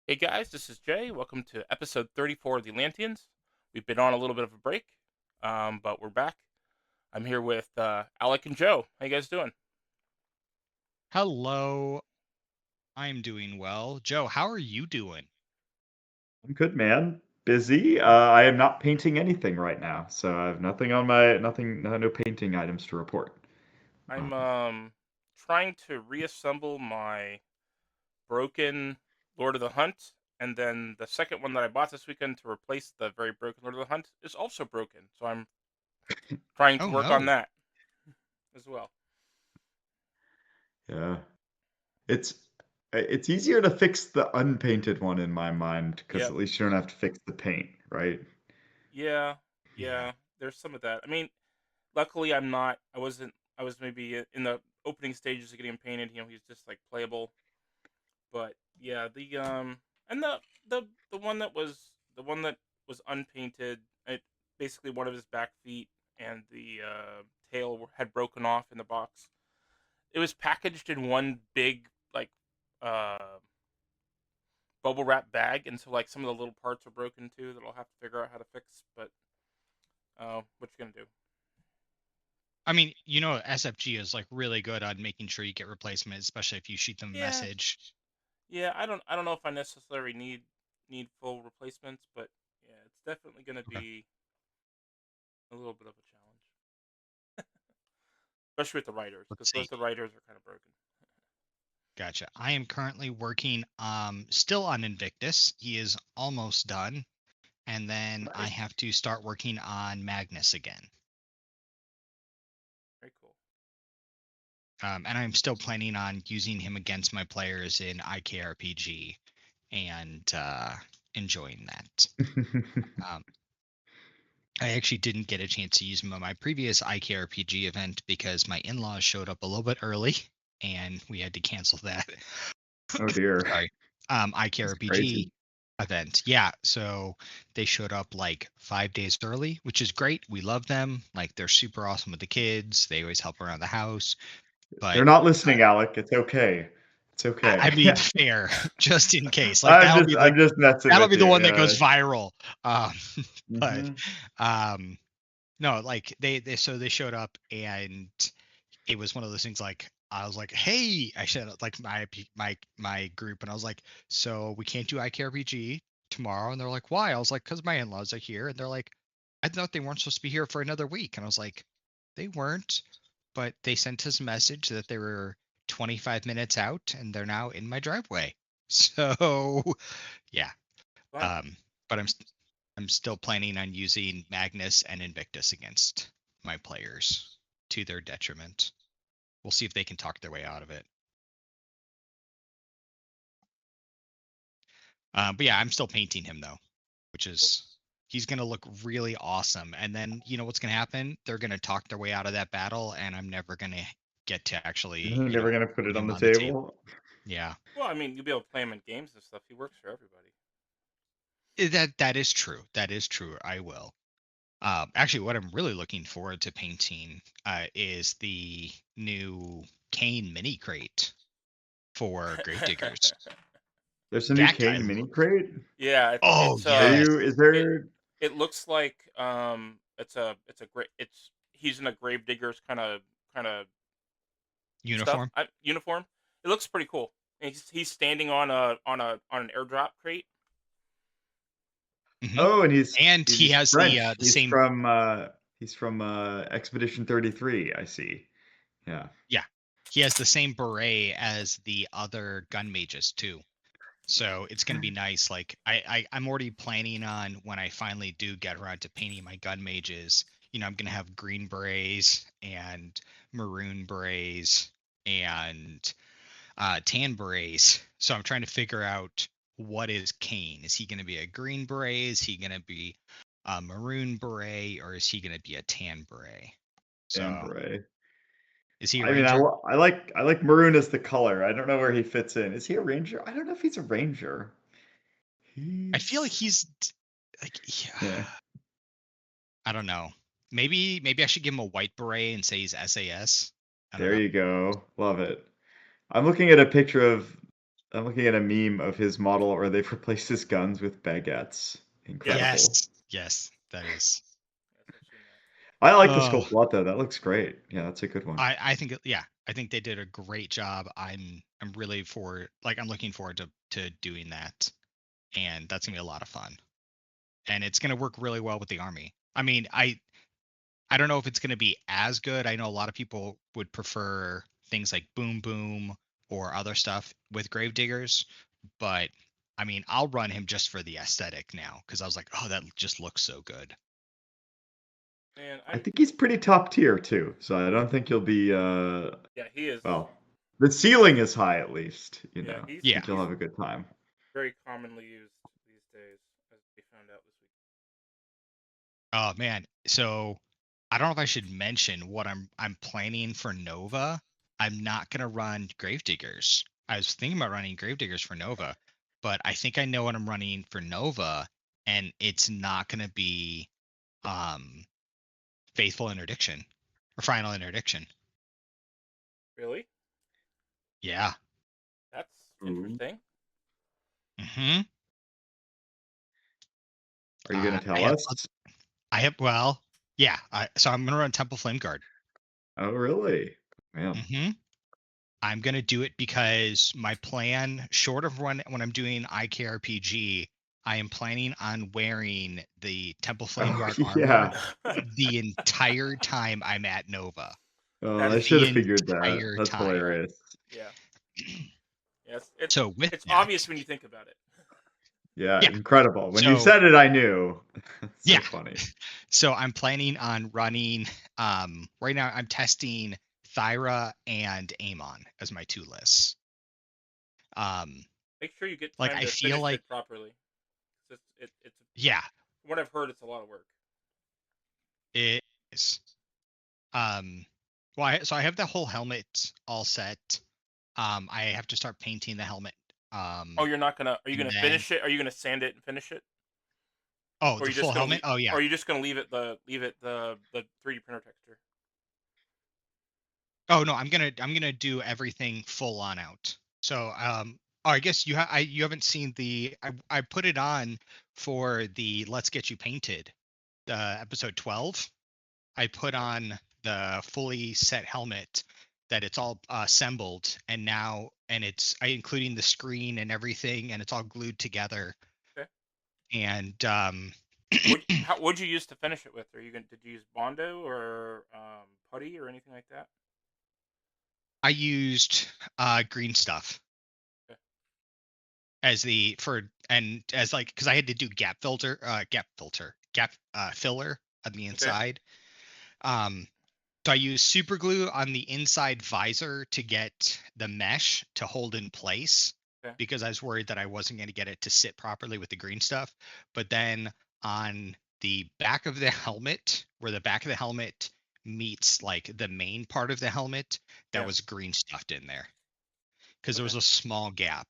Hey guys, this is Jay. Welcome to episode 34 of the Atlanteans. We've been on a little bit of a break, but we're back. I'm here with Alec and Joe. How you guys doing? Hello, I'm doing well. Joe, how are you doing? I'm good, man. Busy. I am not painting anything right now, so I have nothing on my no painting items to report. I'm Um, trying to reassemble my broken Lord of the Hunt, and then the second one that I bought this weekend to replace the very broken Lord of the Hunt is also broken. So I'm trying to Oh work on no. that as well. yeah, it's it's easier to fix the unpainted one in my mind because Yep. at least you don't have to fix the paint, right? Yeah. Yeah. Yeah. There's some of that. I mean, luckily I'm not. I wasn't. I was maybe in the opening stages of getting him painted. He's just like playable. But yeah, the and the one that was unpainted. It basically one of his back feet and the tail had broken off in the box. It was packaged in one big like uh bubble wrap bag, and so like some of the little parts are broken too that I'll have to figure out how to fix. But what you gonna do? I mean, SFG is like really good on making sure you get replacements, especially if you shoot them a Yeah, message. yeah. I don't know if I necessarily need full replacements, but yeah, it's definitely gonna Okay. be a little bit of a challenge, especially with the writers, because Let's both see. the writers are kind of broken. Gotcha. I am currently working still on Invictus. He is almost done. And then I Nice. have to start working on Magnus again. Very cool. And I'm still planning on using him against my players in IKRPG and enjoying that. Um, I actually didn't get a chance to use them on my previous IKRPG event because my in-laws showed up a little bit early and we had to cancel that. Oh dear, Sorry. that's IKRPG crazy. event. Yeah, so they showed up like 5 days early, which is great. We love them. Like they're super awesome with the kids. They always help around the house. They're But not listening, Alec. It's okay. It's I okay. mean, fair, just in case. Like I'm just I'm just messing that'll with be the you. one that Yeah. goes viral. Um, but hmm um, no, like they showed up and it was one of those things like I was like, "Hey," I said like my group, and I was like, "So we can't do IKRPG tomorrow," and they're like, "Why?" I was like, "Cause my in-laws are here," and they're like, "I thought they weren't supposed to be here for another week," and I was like, "They weren't," but they sent us a message that they were 25 minutes out, and they're now in my driveway. So yeah, Fun. um, but I'm still planning on using Magnus and Invictus against my players to their detriment. We'll see if they can talk their way out of it. But yeah, I'm still painting him though, which Cool. is he's gonna look really awesome. And then you know what's gonna happen? They're gonna talk their way out of that battle, and I'm never gonna get to actually, Never gonna put put it on him the on the table. table. Yeah, Well, I mean, you'll be able to play him in games and stuff. He works for everybody. that is true. That is true. I will. Actually, what I'm really looking forward to painting is the new Kane mini crate for Gravediggers. There's a new That guy. Kane mini crate. Yeah, Oh Are yes. you? Is it there? it looks like it's a great it's he's in a gravedigger's kind of stuff Uniform. uniform. It looks pretty cool. And he's standing on an airdrop crate. Hmm. Oh, and And he he's has French. the same. He's from Expedition 33. I see. Yeah. Yeah, he has the same beret as the other gun mages too. So it's gonna be nice. Like I'm already planning on when I finally do get around to painting my gun mages. I'm gonna have green berets and maroon berets and tan berets. So I'm trying to figure out what is Kane. Is he gonna be a green beret? Is he gonna be a maroon beret, or is he gonna be a tan beret? Dan So Beret. is he a I mean, ranger? I like maroon as the color. I don't know where he fits in. Is he a ranger? I don't know if he's a ranger. I feel like He's he's like yeah, yeah. I don't know. Maybe I should give him a white beret and say he's SAS. I don't There know. you go. Love it. I'm looking at a picture of I'm looking at a meme of his model where they've replaced his guns with baguettes. Incredible. Yes, that is. Yes, I've seen that. I like the Oh, sculpt a lot though. That looks great. Yeah, that's a good one. I think I think they did a great job. I'm really I'm looking forward to doing that, and that's gonna be a lot of fun, and it's gonna work really well with the army. I mean, I don't know if it's gonna be as good. I know a lot of people would prefer things like Boom Boom or other stuff with Gravediggers, but I mean, I'll run him just for the aesthetic now because I was like, oh, that just looks so good. Man, I think he's pretty top tier too, so I don't think he'll be. yeah, he is. Well, the ceiling is high at least. You Yeah, know, I Yeah. think you'll have a good time. very commonly used these days, as we found out this week. Oh man. So I don't know if I should mention what I'm planning for Nova. I'm not gonna run Gravediggers. I was thinking about running Gravediggers for Nova, but I think I know what I'm running for Nova, and it's not gonna be um Faithful Interdiction or Final Interdiction. Really? Yeah. That's Ooh. interesting. Mm-hmm. Are you gonna tell us? Yeah. So I'm gonna run Temple Flame Guard. Oh, really? Man. Mm-hmm. I'm gonna do it because my plan, short of when I'm doing IKRPG, I am planning on wearing the Temple Flame Guard armor Yeah. the entire time I'm at Nova. Oh, That I is should The have figured that. entire That's time. hilarious. Yeah. Yes, it's So with it's that, obvious when you think about it. Yeah, Yeah. incredible. When you So- said it, I knew. It's so Yeah. funny. So I'm planning on running. Right now I'm testing Thyra and Amon as my two lists. Make sure you get Like, time I to feel finish like- it properly. It's Yeah, from what I've heard, it's a lot of work. it is. So I have the whole helmet all set. I have to start painting the helmet. Oh, you're not gonna? Are you and gonna then- finish it? Are you gonna sand it and finish it? Oh, Or the you just full gonna helmet. Oh yeah. Or are you just gonna leave it the 3D printer texture? Oh no, I'm gonna do everything full on out. So I guess you haven't seen I put it on for the Let's Get You Painted, episode 12. I put on the fully set helmet that it's all assembled, and it's including the screen and everything, and it's all glued together. Okay. And What'd you use to finish it with? Did you use Bondo or putty or anything like that? I used green stuff Okay. as because I had to do gap filler on the inside. So I used super glue on the inside visor to get the mesh to hold in place, Okay. because I was worried that I wasn't going to get it to sit properly with the green stuff. But then on the back of the helmet, where the back of the helmet meets like the main part of the helmet, that Yeah. was green stuffed in there because there was Okay. a small gap.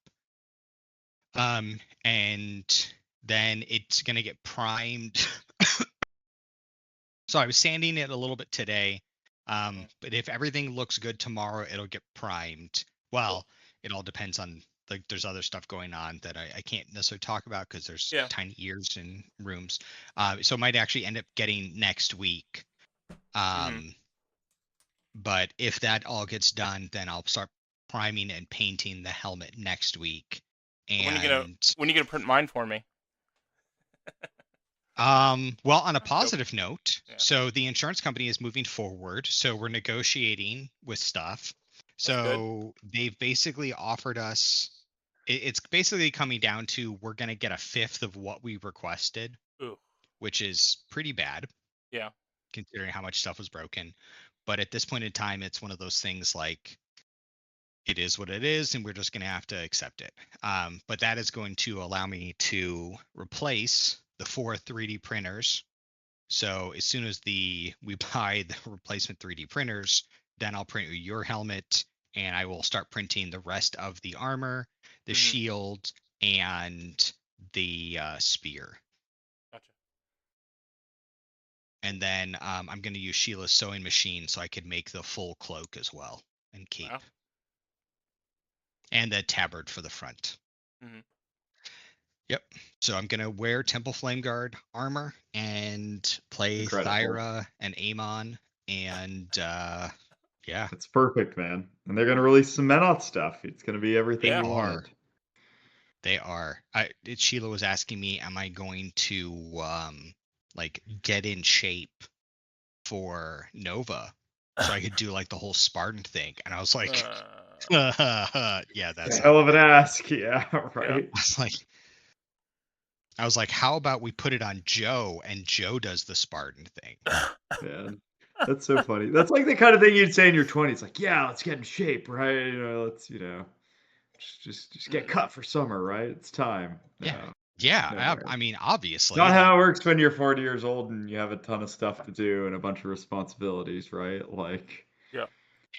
And then it's going to get primed. So I was sanding it a little bit today. But if everything looks good tomorrow, it'll get primed. Well, it all depends on, like, there's other stuff going on that I can't necessarily talk about because there's tiny ears in rooms. So it might actually end up getting next week. But if that all gets done, then I'll start priming and painting the helmet next week. And when you gonna print mine for me? well, on a positive note, Yeah. so the insurance company is moving forward. So we're negotiating with stuff. So they've basically offered us, it's basically coming down to, we're going to get a fifth of what we requested, Ooh. which is pretty bad. Yeah. Considering how much stuff was broken. But at this point in time, it's one of those things like, it is what it is, and we're just going to have to accept it. But that is going to allow me to replace the 4 3D printers. So as soon as we buy the replacement 3D printers, then I'll print your helmet, and I will start printing the rest of the armor, the shield, and the spear. Gotcha. And then I'm going to use Sheila's sewing machine so I could make the full cloak as well, and cape. Wow. and the tabard for the front. Mm-hmm. Yep. So I'm gonna wear Temple Flame Guard armor and play Incredible. Thyra and Amon, and yeah, It's perfect, man. And they're gonna release some Menoth stuff. It's gonna be everything They you are. wanted. They are. Sheila was asking me, am I going to like get in shape for Nova so I could do like the whole Spartan thing? And I was like, yeah, that's Hell of an ask. Yeah, right. I was like, how about we put it on Joe and Joe does the Spartan thing? Man, that's so funny. That's like the kind of thing you'd say in your 20s. Like, yeah, let's get in shape, right? Let's, just get cut for summer, right? It's time. Yeah. I mean, obviously. Not how it works when you're 40 years old and you have a ton of stuff to do and a bunch of responsibilities, right? Like, yeah.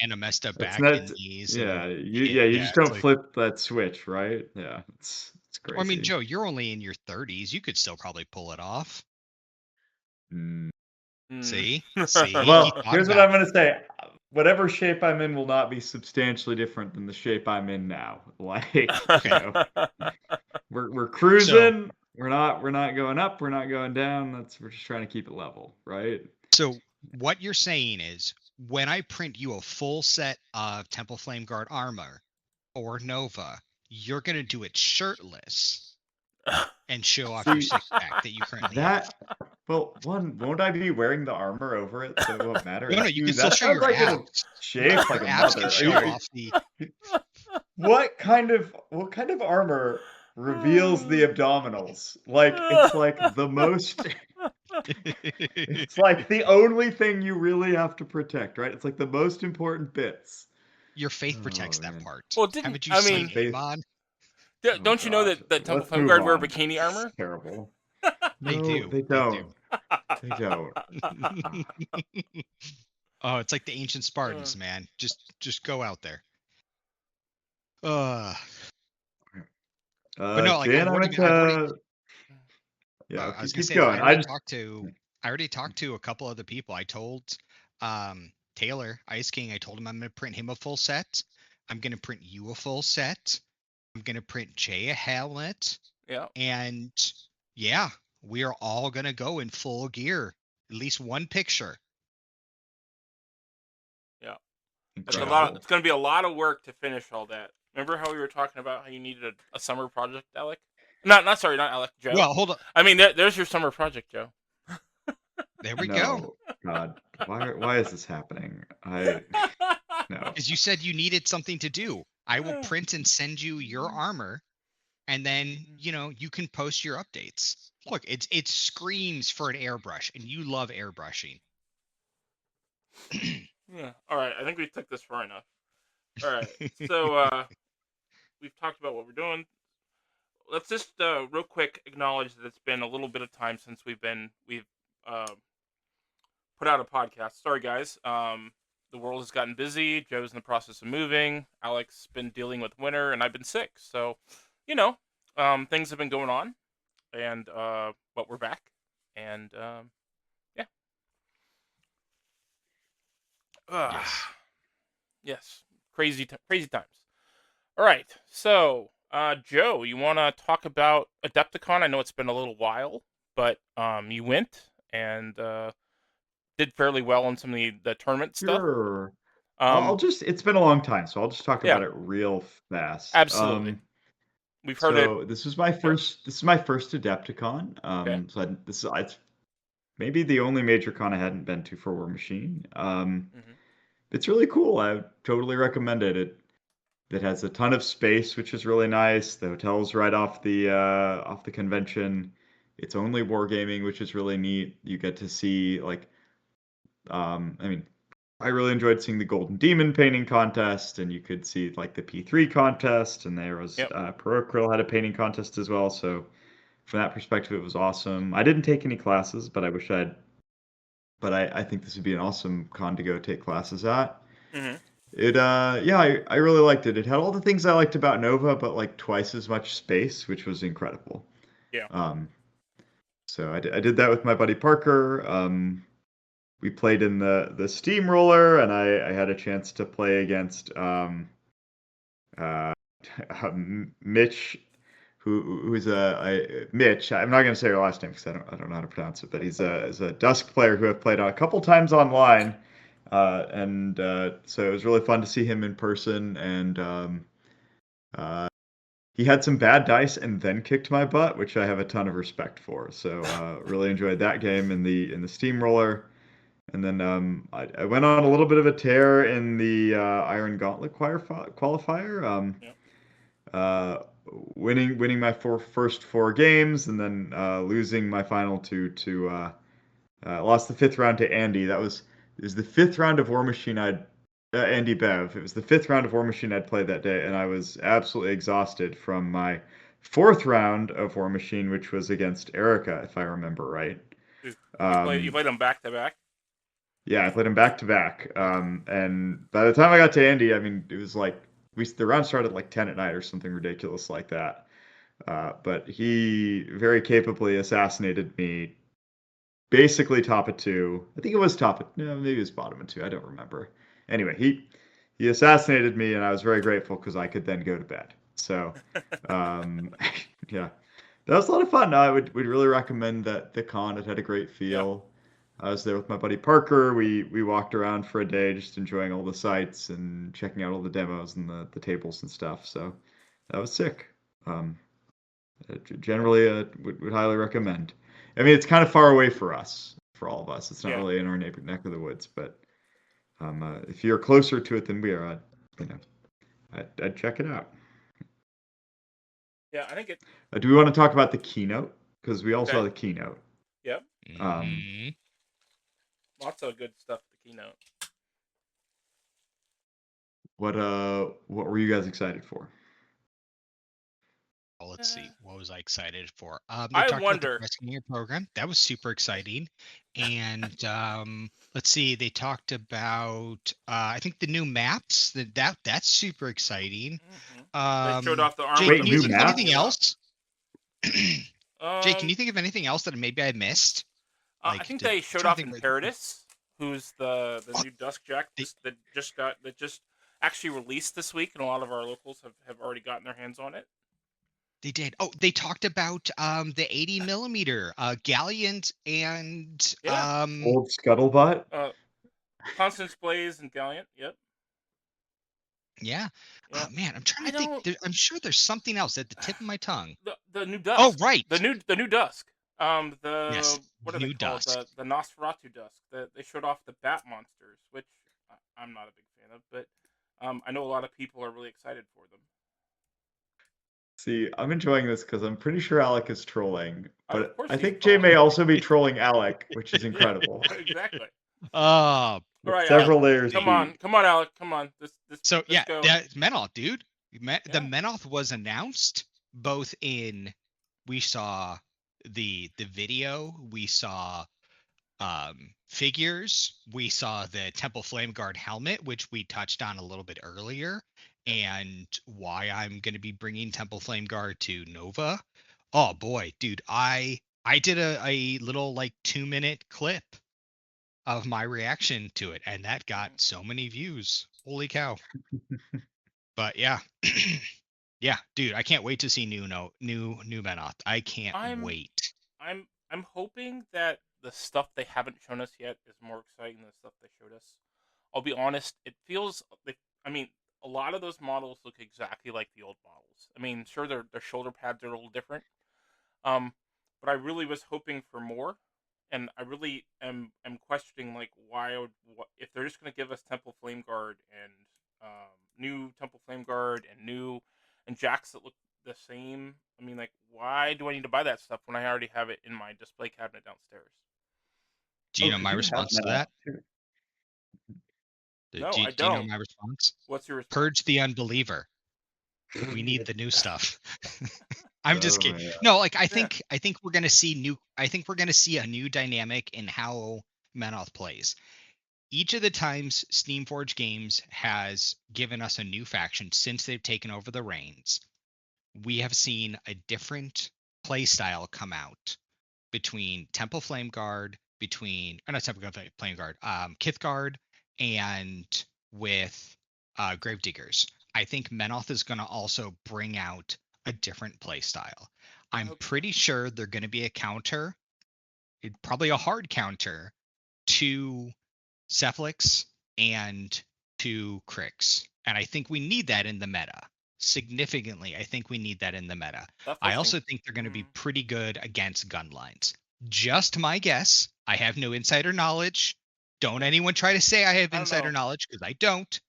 And a messed up back not, and knees. Yeah, and, you just don't flip that switch, right? Yeah, it's crazy. I mean, Joe, you're only in your 30s. You could still probably pull it off. See? Well, here's what I'm going to say. Whatever shape I'm in will not be substantially different than the shape I'm in now. Like, we're cruising. So, we're not going up. We're not going down. We're just trying to keep it level, right? So what you're saying is, when I print you a full set of Temple Flame Guard armor or Nova, you're going to do it shirtless and show off your six-pack that you currently have. Well, won't I be wearing the armor over it, so it won't matter? No, you can still show your abs. Shape like a mother. Show off the... What kind of armor reveals the abdominals? Like, it's like the most... It's like the only thing you really have to protect, right? It's like the most important bits. Your faith protects that part. Well, haven't you seen Amon? Don't you know that Temple Flame Guard wear bikini armor? It's terrible. They do. They don't. They don't. Oh, it's like the ancient Spartans, man. Just go out there. But no, like Dan, I was gonna say, going. I already talked to a couple other people. I told Taylor, Ice King, I told him I'm gonna print him a full set. I'm gonna print you a full set. I'm gonna print Jay a helmet. Yeah. And yeah, we are all gonna go in full gear. At least one picture. Yeah. It's gonna be a lot of work to finish all that. Remember how we were talking about how you needed a summer project, Alec? Not Alec, Joe. Well, hold on. I mean, there's your summer project, Joe. There we go. God, why is this happening? No. Because you said you needed something to do. I will print and send you your armor, and then you can post your updates. Look, it screams for an airbrush, and you love airbrushing. Yeah. All right. I think we took this far enough. All right. So we've talked about what we're doing. Let's just real quick acknowledge that it's been a little bit of time since we've put out a podcast. Sorry, guys. The world has gotten busy. Joe's in the process of moving. Alec's been dealing with winter, and I've been sick. So, things have been going on, and but we're back, and yeah. Yes. Crazy times. All right. So, Joe, you want to talk about Adepticon? I know it's been a little while, but you went and did fairly well on some of the tournament stuff. Sure. It's been a long time, so I'll just talk about it real fast. Absolutely. We've heard it. This is my first Adepticon. So it's maybe the only major con I hadn't been to for Warmachine. It's really cool. I totally recommend it. It has a ton of space, which is really nice. The hotel's right off the convention. It's only wargaming, which is really neat. You get to see I really enjoyed seeing the Golden Demon painting contest, and you could see the P3 contest, and there was Parocrill had a painting contest as well. So from that perspective, it was awesome. I didn't take any classes, but I wish I'd. But I think this would be an awesome con to go take classes at. Mm-hmm. I really liked it. It had all the things I liked about Nova, but twice as much space, which was incredible. Yeah. So I did that with my buddy Parker. We played in the Steamroller, and I had a chance to play against Mitch, who's Mitch. I'm not going to say her last name because I don't know how to pronounce it, but he's a Dusk player who I've played a couple times online, and so it was really fun to see him in person. And he had some bad dice and then kicked my butt, which I have a ton of respect for. So really enjoyed that game in the steamroller. And then I went on a little bit of a tear in the Iron Gauntlet qualifier. Yep. Uh, winning my first 4 games, and then losing my final two to lost the 5th round to Andy. It was the 5th round of Warmachine I'd Andy Bev. It was the 5th round of Warmachine I'd played that day, and I was absolutely exhausted from my 4th round of Warmachine, which was against Erica, if I remember right. You played them back to back. Yeah, I played him back to back. And by the time I got to Andy, I mean, it was like the round started like 10 at night or something ridiculous like that. But he very capably assassinated me, basically top of 2. I think it was maybe it was bottom of 2. I don't remember. Anyway, he assassinated me, and I was very grateful because I could then go to bed. So, yeah, that was a lot of fun. I would really recommend that the con. It had a great feel. I was there with my buddy Parker. We walked around for a day, just enjoying all the sights and checking out all the demos and the tables and stuff. So that was sick. Generally, would highly recommend. I mean, it's kind of far away for all of us. It's not really in our neck of the woods, but if you're closer to it than we are, I'd check it out. Yeah, I think it. Do we want to talk about the keynote? Because we also saw the keynote. Yep. Lots of good stuff at the keynote. What were you guys excited for? Well, let's see. What was I excited for? I talked wonder. About the Rescue program. That was super exciting. And let's see. They talked about I think the new maps. That's super exciting. They showed off the armor. Jake, can you think of anything else? Jake, can you think of anything else that maybe I missed? I think they showed off Imperatus, who's the new Duskjack that just actually released this week, and a lot of our locals have already gotten their hands on it. They did. Oh, they talked about the 80 millimeter Gallant and Old Scuttlebutt. Constance Blaze and Gallant. Yep. Yeah. Oh man, I'm trying to think. I'm sure there's something else at the tip of my tongue. The new Dusk. Oh right. The new Dusk. Yes, what are they called? The Nosferatu Dusk. They showed off the Bat monsters, which I'm not a big fan of, but I know a lot of people are really excited for them. See, I'm enjoying this because I'm pretty sure Alec is trolling, but I think trolling. Jay may also be trolling Alec, which is incredible. Yeah, exactly. All right, several layers. Come on, Alec. Come on. Let's go. That Menoth, dude. The Menoth was announced both in. We saw the video. We saw figures. We saw the Temple Flame Guard helmet, which we touched on a little bit earlier, and why I'm going to be bringing Temple Flame Guard to Nova. Oh boy, dude, I did a little like 2-minute clip of my reaction to it, and that got so many views. Holy cow. But yeah. Yeah, dude, I can't wait to see new Menoth. I can't wait. I'm hoping that the stuff they haven't shown us yet is more exciting than the stuff they showed us. I'll be honest, it feels a lot of those models look exactly like the old models. I mean, sure, their shoulder pads are a little different, but I really was hoping for more, and I really am questioning like if they're just going to give us Temple Flame Guard and new Temple Flame Guard and jacks that look the same. I mean, like, why do I need to buy that stuff when I already have it in my display cabinet downstairs? Do you know my response to that? No, I don't. Do you know my response? What's your response? Purge the unbeliever. We need the new stuff. I'm just kidding. No, like I think we're gonna see a new dynamic in how Menoth plays. Each of the times Steamforged Games has given us a new faction since they've taken over the reins, we have seen a different play style come out between Temple Flame Guard, Kithguard, and with Gravediggers. I think Menoth is going to also bring out a different play style. I'm hope so. pretty sure they're going to be a counter, probably a hard counter to Cephalix and to Crix. And I think we need that in the meta. Significantly, I think we need that in the meta. That I first also thing, think they're going to be pretty good against gun lines. Just my guess. I have no insider knowledge. Don't anyone try to say I have I don't insider know. knowledge, because I don't.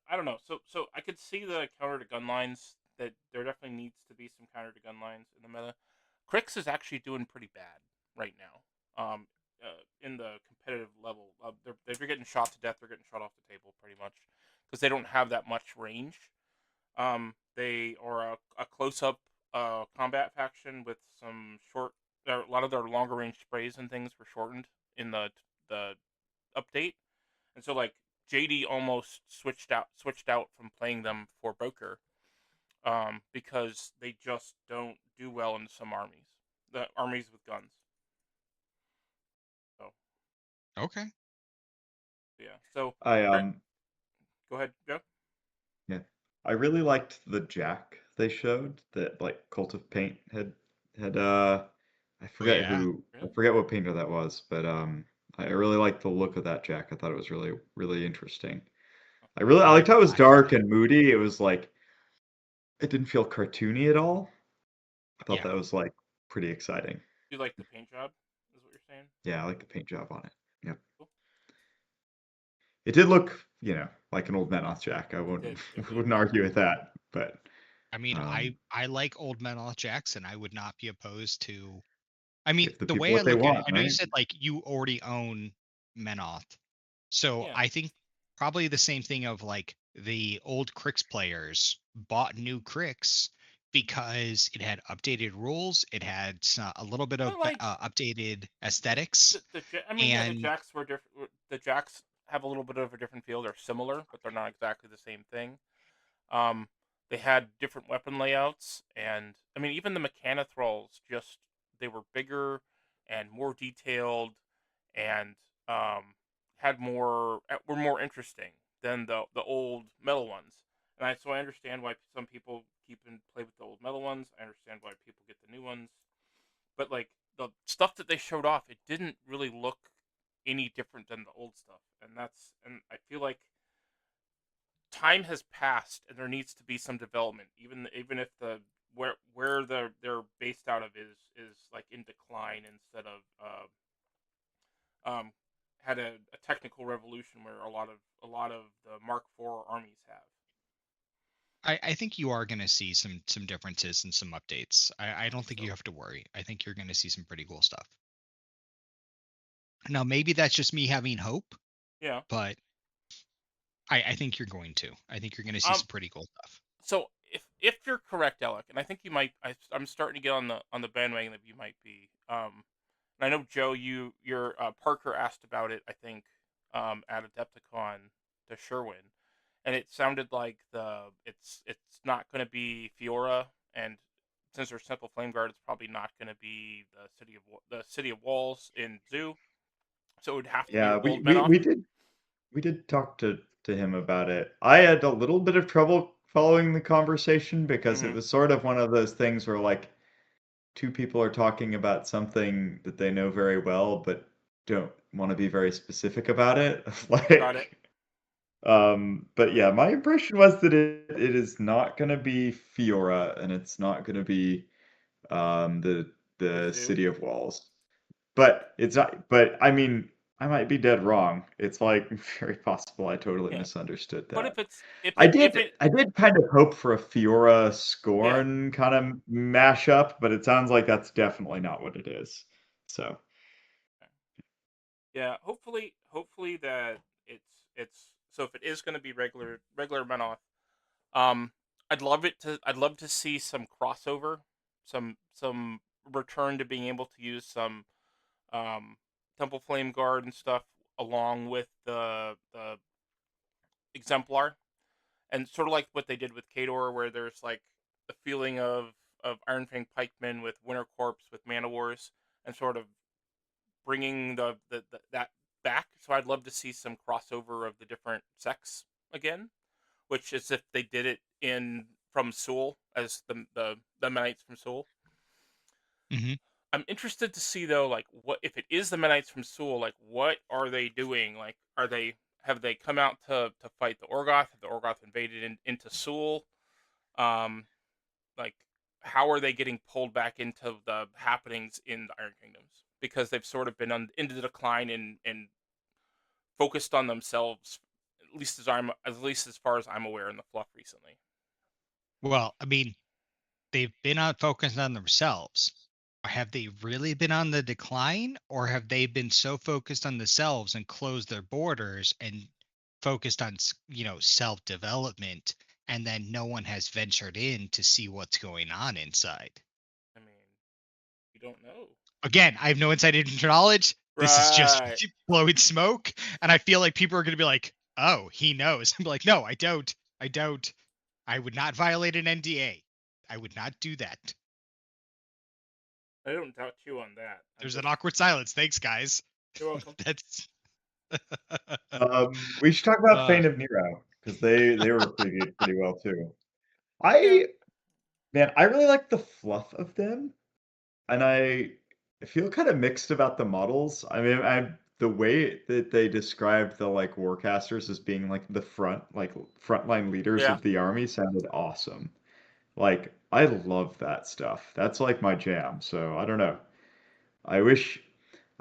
I don't know. So I could see the counter to gun lines, that there definitely needs to be some counter to gun lines in the meta. Crix is actually doing pretty bad right now. In the competitive level, they're getting shot to death. They're getting shot off the table pretty much because they don't have that much range. They are a close up combat faction with some short. A lot of their longer range sprays and things were shortened in the update, and so like JD almost switched out from playing them for Bokur, because they just don't do well in some armies, the armies with guns. So Okay. yeah, so I go ahead, Joe. Yeah, I really liked the Jack they showed that like Cult of Paint had I Oh forget yeah. I forget what painter that was, but I really liked the look of that Jack. I thought it was really interesting. I liked how it was dark and moody. It was like it didn't feel cartoony at all. I thought Yeah. that was like pretty exciting. You like the paint job? Is what you're saying? Yeah, I like the paint job on it. Yep. Cool. It did look, like an old Menoth Jack. I It really wouldn't did. argue with that, but I mean, um, I like old Menoth Jackson. I would not be opposed to. I mean, give the the people way I what they look at it, want, I know you right? said like you already own Menoth, so Yeah. I think probably the same thing of like the old Crix players bought new Crix because it had updated rules, it had a little bit of But like updated aesthetics, I mean, yeah, the and jacks were different. The jacks have a little bit of a different feel. They're similar, but they're not exactly the same thing. Um, they had different weapon layouts, and I mean, even the Mechanothralls just they were bigger and more detailed, and had more were more interesting than the old metal ones. And so I understand why some people keep and play with the old metal ones. I understand why people get the new ones, but like the stuff that they showed off, it didn't really look any different than the old stuff, and I feel like time has passed and there needs to be some development, even if the where they're based out of is like in decline instead of um had a technical revolution where a lot of the Mark IV armies have. I think you are going to see some differences and some updates. I I don't hope think you so. have to worry. I think you're going to see some pretty cool stuff. Now, maybe that's just me having hope, Yeah. but I think you're going to. I think you're going to see Um. some pretty cool stuff. So if you're correct, Alec, and I think you might, I'm starting to get on the bandwagon that you might be. And I know Joe, your Parker asked about it. I think at Adepticon to Sherwin, and it sounded like it's not going to be Fiora, and since there's Simple Flame Guard, it's probably not going to be the City of Walls in Zoo. So it would have to be Yeah, your we old we, Menoth. we did talk to him about it. I had a little bit of trouble following the conversation because it Mm-hmm. was sort of one of those things where like two people are talking about something that they know very well but don't want to be very specific about it. Got it. But yeah, my impression was that it is not going to be Fiora and it's not going to be The the Zoo. City of Walls. But it's not, but I mean, I might be dead wrong. It's like very possible I totally Yeah. misunderstood But that. if it I did kind of hope for a Fiora yeah. Scorn kind of mashup, but it sounds like that's definitely not what it is. So, Yeah, hopefully that it's so if it is going to be regular Menoth, um, I'd love to see some crossover, some return to being able to use some um Temple Flame Guard and stuff along with the Exemplar, and sort of like what they did with Kador, where there's like the feeling of Iron Fang Pikemen with Winter Corpse with Mana Wars, and sort of bringing that back. So I'd love to see some crossover of the different sects again, which is if they did it from Seoul as the Mennonites from Seoul. Mm-hmm. I'm interested to see though, like what if it is the Mennonites from Seoul, like what are they doing? Like have they come out to fight the Orgoth? Have the Orgoth invaded into Seoul? Um, like how are they getting pulled back into the happenings in the Iron Kingdoms? Because they've sort of been into the decline and focused on themselves, at least as far as I'm aware in the fluff recently. Well, I mean, they've been on focused on themselves. Have they really been on the decline, or have they been so focused on themselves and closed their borders and focused on self-development, and then no one has ventured in to see what's going on inside? I mean, you don't know. Again, I have no inside knowledge. This is just Right. blowing smoke, and I feel like people are going to be like, "Oh, he knows." I'm like, "No, I don't. I don't. I would not violate an NDA. I would not do that." I don't doubt you on that. There's an awkward silence. Thanks, guys. You're welcome. That's We should talk about uh, Fane of Nero because they were pretty well too. Yeah. I really like the fluff of them, and I feel kind of mixed about the models. I mean, the way that they described the like warcasters as being like the frontline leaders Yeah. of the army sounded awesome. Like I love that stuff. That's like my jam. So I don't know. I wish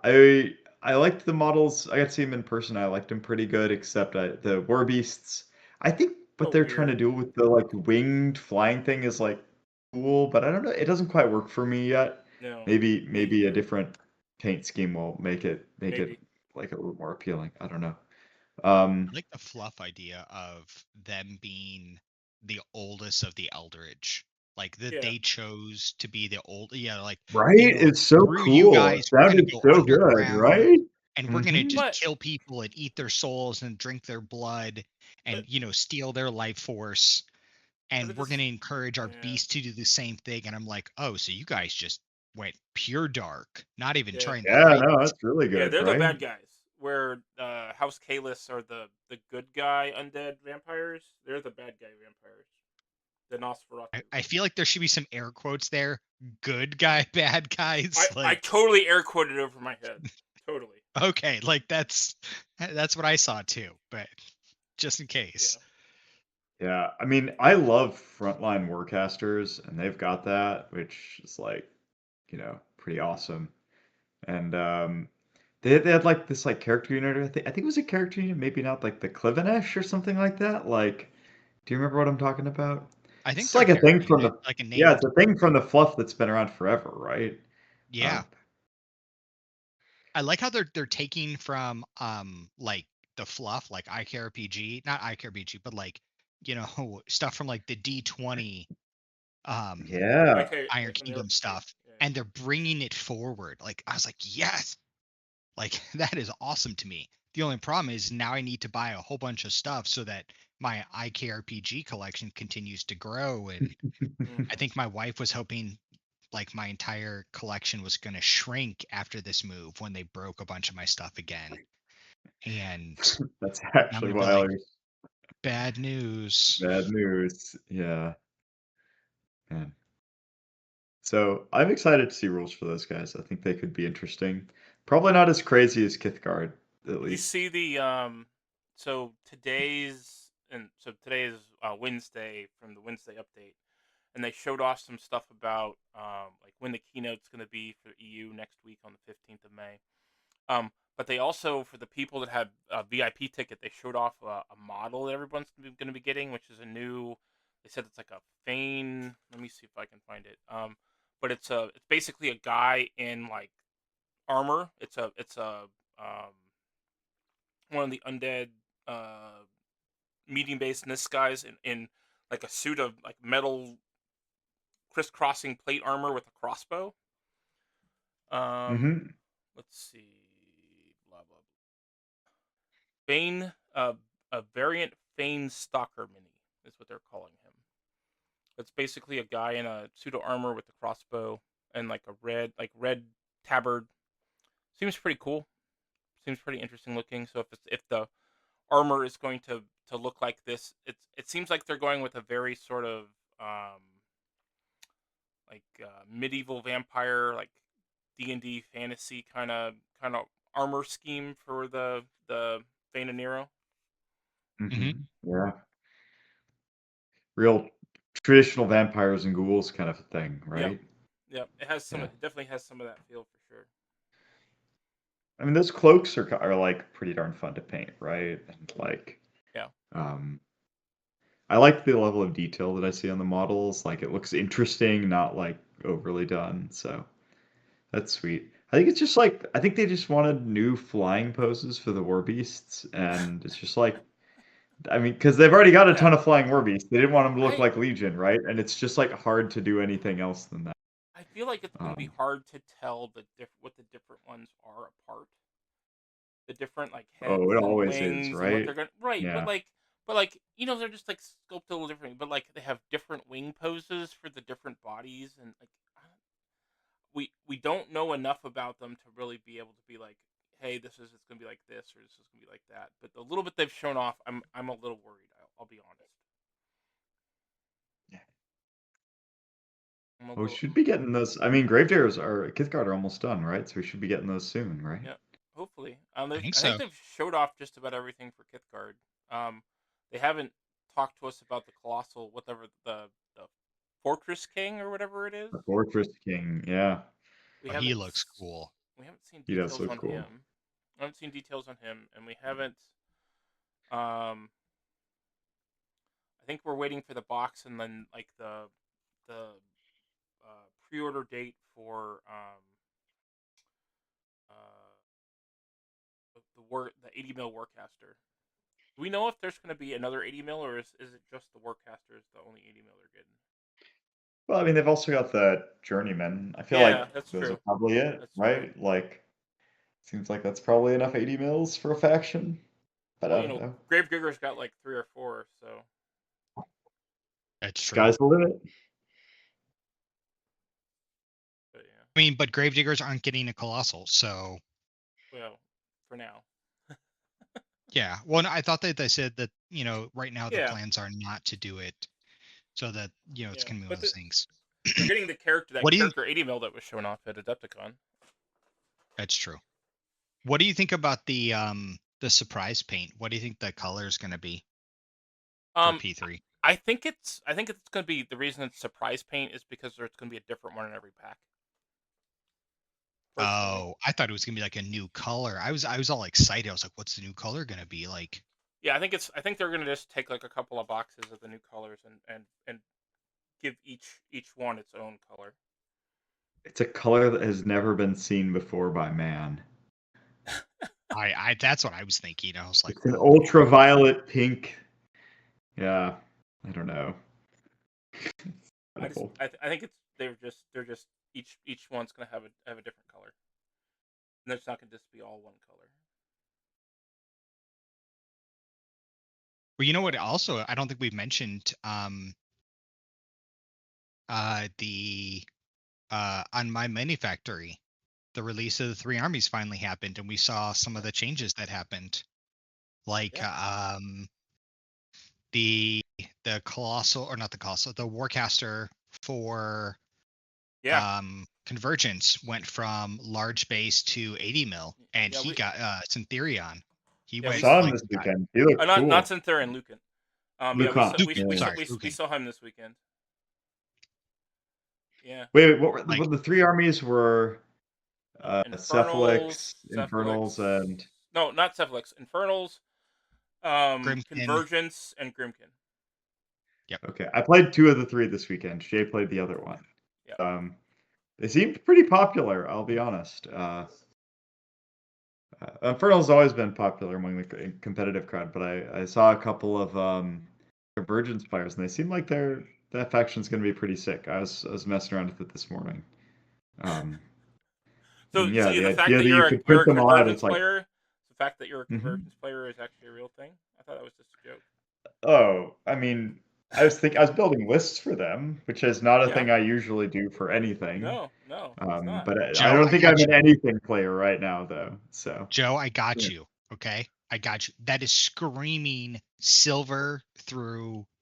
I liked the models. I got to see them in person. I liked them pretty good, except the war beasts. I think what So they're trying to weird. do with the like winged flying thing is like cool, but I don't know. It doesn't quite work for me yet. No. Me Maybe a either. different paint scheme will make it Maybe. like a little more appealing. I don't know. I like the fluff idea of them being the oldest of the Eldritch. Like that Yeah. they chose to be the old, like, Right? It's so screw you cool. It guys, we're gonna sounded go so good, underground right? and we're gonna Hmm. just But kill people and eat their souls and drink their blood but and steal their life force, but and it we're is gonna encourage our yeah. beasts to do the same thing. And I'm like, oh, so you guys just went pure dark, not even Yeah. trying to Yeah, hide no, it. that's really Yeah, good, they're the right? bad guys. Where House Kalis are the good guy undead vampires. They're the bad guy vampires. The Nosferatu. I feel like there should be some air quotes there. Good guy, bad guys. I Like, totally air quoted over my head. Totally. okay, like that's what I saw too, but just in Yeah. case. Yeah, I mean, I love frontline warcasters, and they've got that, which is like, pretty awesome. And they had like this like character unit. I think it was a character unit, maybe not like the Clivenesh or something like that. Like, do you remember what I'm talking about? I think It's they're a like a thing character from unit, the like a yeah, named it's a thing from the fluff that's been around forever, right? yeah. Um, I like how they're taking from like the fluff, like IKRPG, not IKRPG, but like, stuff from like the D20 yeah. Okay. Iron From the Kingdom RPG. stuff, Yeah. and they're bringing it forward. Like I was like, yes, like that is awesome to me. The only problem is now I need to buy a whole bunch of stuff so that my IKRPG collection continues to grow. And I think my wife was hoping like my entire collection was going to shrink after this move when they broke a bunch of my stuff again. And That's I'm actually going to be like, wild. bad news. Bad news. Yeah, man. So I'm excited to see rules for those guys. I think they could be interesting. Probably not as crazy as Kithgard, at Did you least. see the so today is Wednesday from the Wednesday update, and they showed off some stuff about like when the keynote's going to be for EU next week on the 15th of May. But they also, for the people that had a VIP ticket, they showed off a model that everyone's going to be getting, which is a new. They said it's like a Fane. Let me see if I can find it. But it's basically a guy in like armor. It's a one of the undead medium based Nist guys in like a suit of like metal crisscrossing plate armor with a crossbow. Um, Hmm. let's see. Blah blah. Bane, a variant Fane Stalker mini is what they're calling him. It's basically a guy in a suit of armor with a crossbow and like a red tabard. Seems pretty cool. Seems pretty interesting looking. So if the armor is going to to look like this. It seems like they're going with a very sort of medieval vampire, like D&D fantasy kind of armor scheme for the Vein of Nero. Yeah. Real traditional vampires and ghouls kind of thing, right? Yep. It has some. It definitely has some of that feel for sure. I mean, those cloaks are like pretty darn fun to paint, right? And like, I like the level of detail that I see on the models. Like, it looks interesting, not like overly done. So that's sweet. I think it's just like I think they just wanted new flying poses for the war beasts, and it's just like, I mean, because they've already got a ton of flying war beasts. They didn't want them to look like Legion, right? And it's just like hard to do anything else than that. I feel like it's going to be hard to tell what the different ones are apart. The different like heads it and always wings is, and right? what they're going Yeah. but like they're just like sculpted a little different. But like they have different wing poses for the different bodies, and like we don't know enough about them to really be able to be like, hey, it's going to be like this or this is going to be like that. But the little bit they've shown off, I'm a little worried. I'll be honest. Well, we should be getting those. I mean, Gravediggers Kithgard are almost done, right? So we should be getting those soon, right? Yeah, hopefully. I think I so. think they've showed off just about everything for Kithgard. They haven't talked to us about the Colossal, whatever the Fortress King or whatever it is. The Fortress King, yeah. He looks cool. We haven't seen details on him. I haven't seen details on him, and we haven't. I think we're waiting for the box, and then like the pre-order date for the 80 mil Warcaster. Do we know if there's going to be another 80 mil, or is it just the Warcaster is the only 80 mil they're getting? Well, I mean, they've also got the Journeyman. I feel like those are probably it, right? True. Like, seems like that's probably enough 80 mils for a faction. But I don't know. Gravedigger's got like 3 or 4, so. That's true. Sky's the limit. But, yeah. I mean, but Gravediggers aren't getting a Colossal, so. Well, for now. Yeah. Well, I thought that they said that, right now the plans are not to do it. So that, it's going to be one of those things. They're getting the character 80 mil that was shown off at Adepticon. That's true. What do you think about the surprise paint? What do you think the color is going to be for P3? I think it's going to be, the reason it's surprise paint is because there's going to be a different one in every pack. Oh, I thought it was going to be like a new color. I was all excited. I was like, what's the new color going to be like? Yeah, I think they're going to just take like a couple of boxes of the new colors and give each one its own color. It's a color that has never been seen before by man. I that's what I was thinking. I was like, it's an ultraviolet pink. Yeah, I don't know. I think they're just each one's going to have a different color. And it's not going to just be all one color. Well, you know what? Also, I don't think we've mentioned the on my mini factory, the release of the 3 armies finally happened, and we saw some of the changes that happened, like the Colossal, or not the Colossal, the Warcaster for Convergence went from large base to 80 mil, and he got Syntherion. We saw him this weekend. He looked cool. Not Syntherion, Lucan. Lucan. We saw him this weekend. Yeah. Wait, what were the 3 armies were? Cephalix, Infernals, and... No, not Cephalix. Infernals, Convergence, and Grimkin. Yep. Okay, I played 2 of the 3 this weekend. Jay played the other one. Yep. They seemed pretty popular, I'll be honest. Infernal's always been popular among the competitive crowd, but I saw a couple of Convergence players, and they seem like that faction's going to be pretty sick. I was messing around with it this morning. The fact that you're a Convergence player, the fact that you're a Convergence player is actually a real thing. I thought that was just a joke. Oh, I mean, I was building lists for them, which is not a thing I usually do for anything. No, it's not. But Joe, I don't think I'm an anything player right now, though. So Joe, I got you. Okay, I got you. That is screaming silver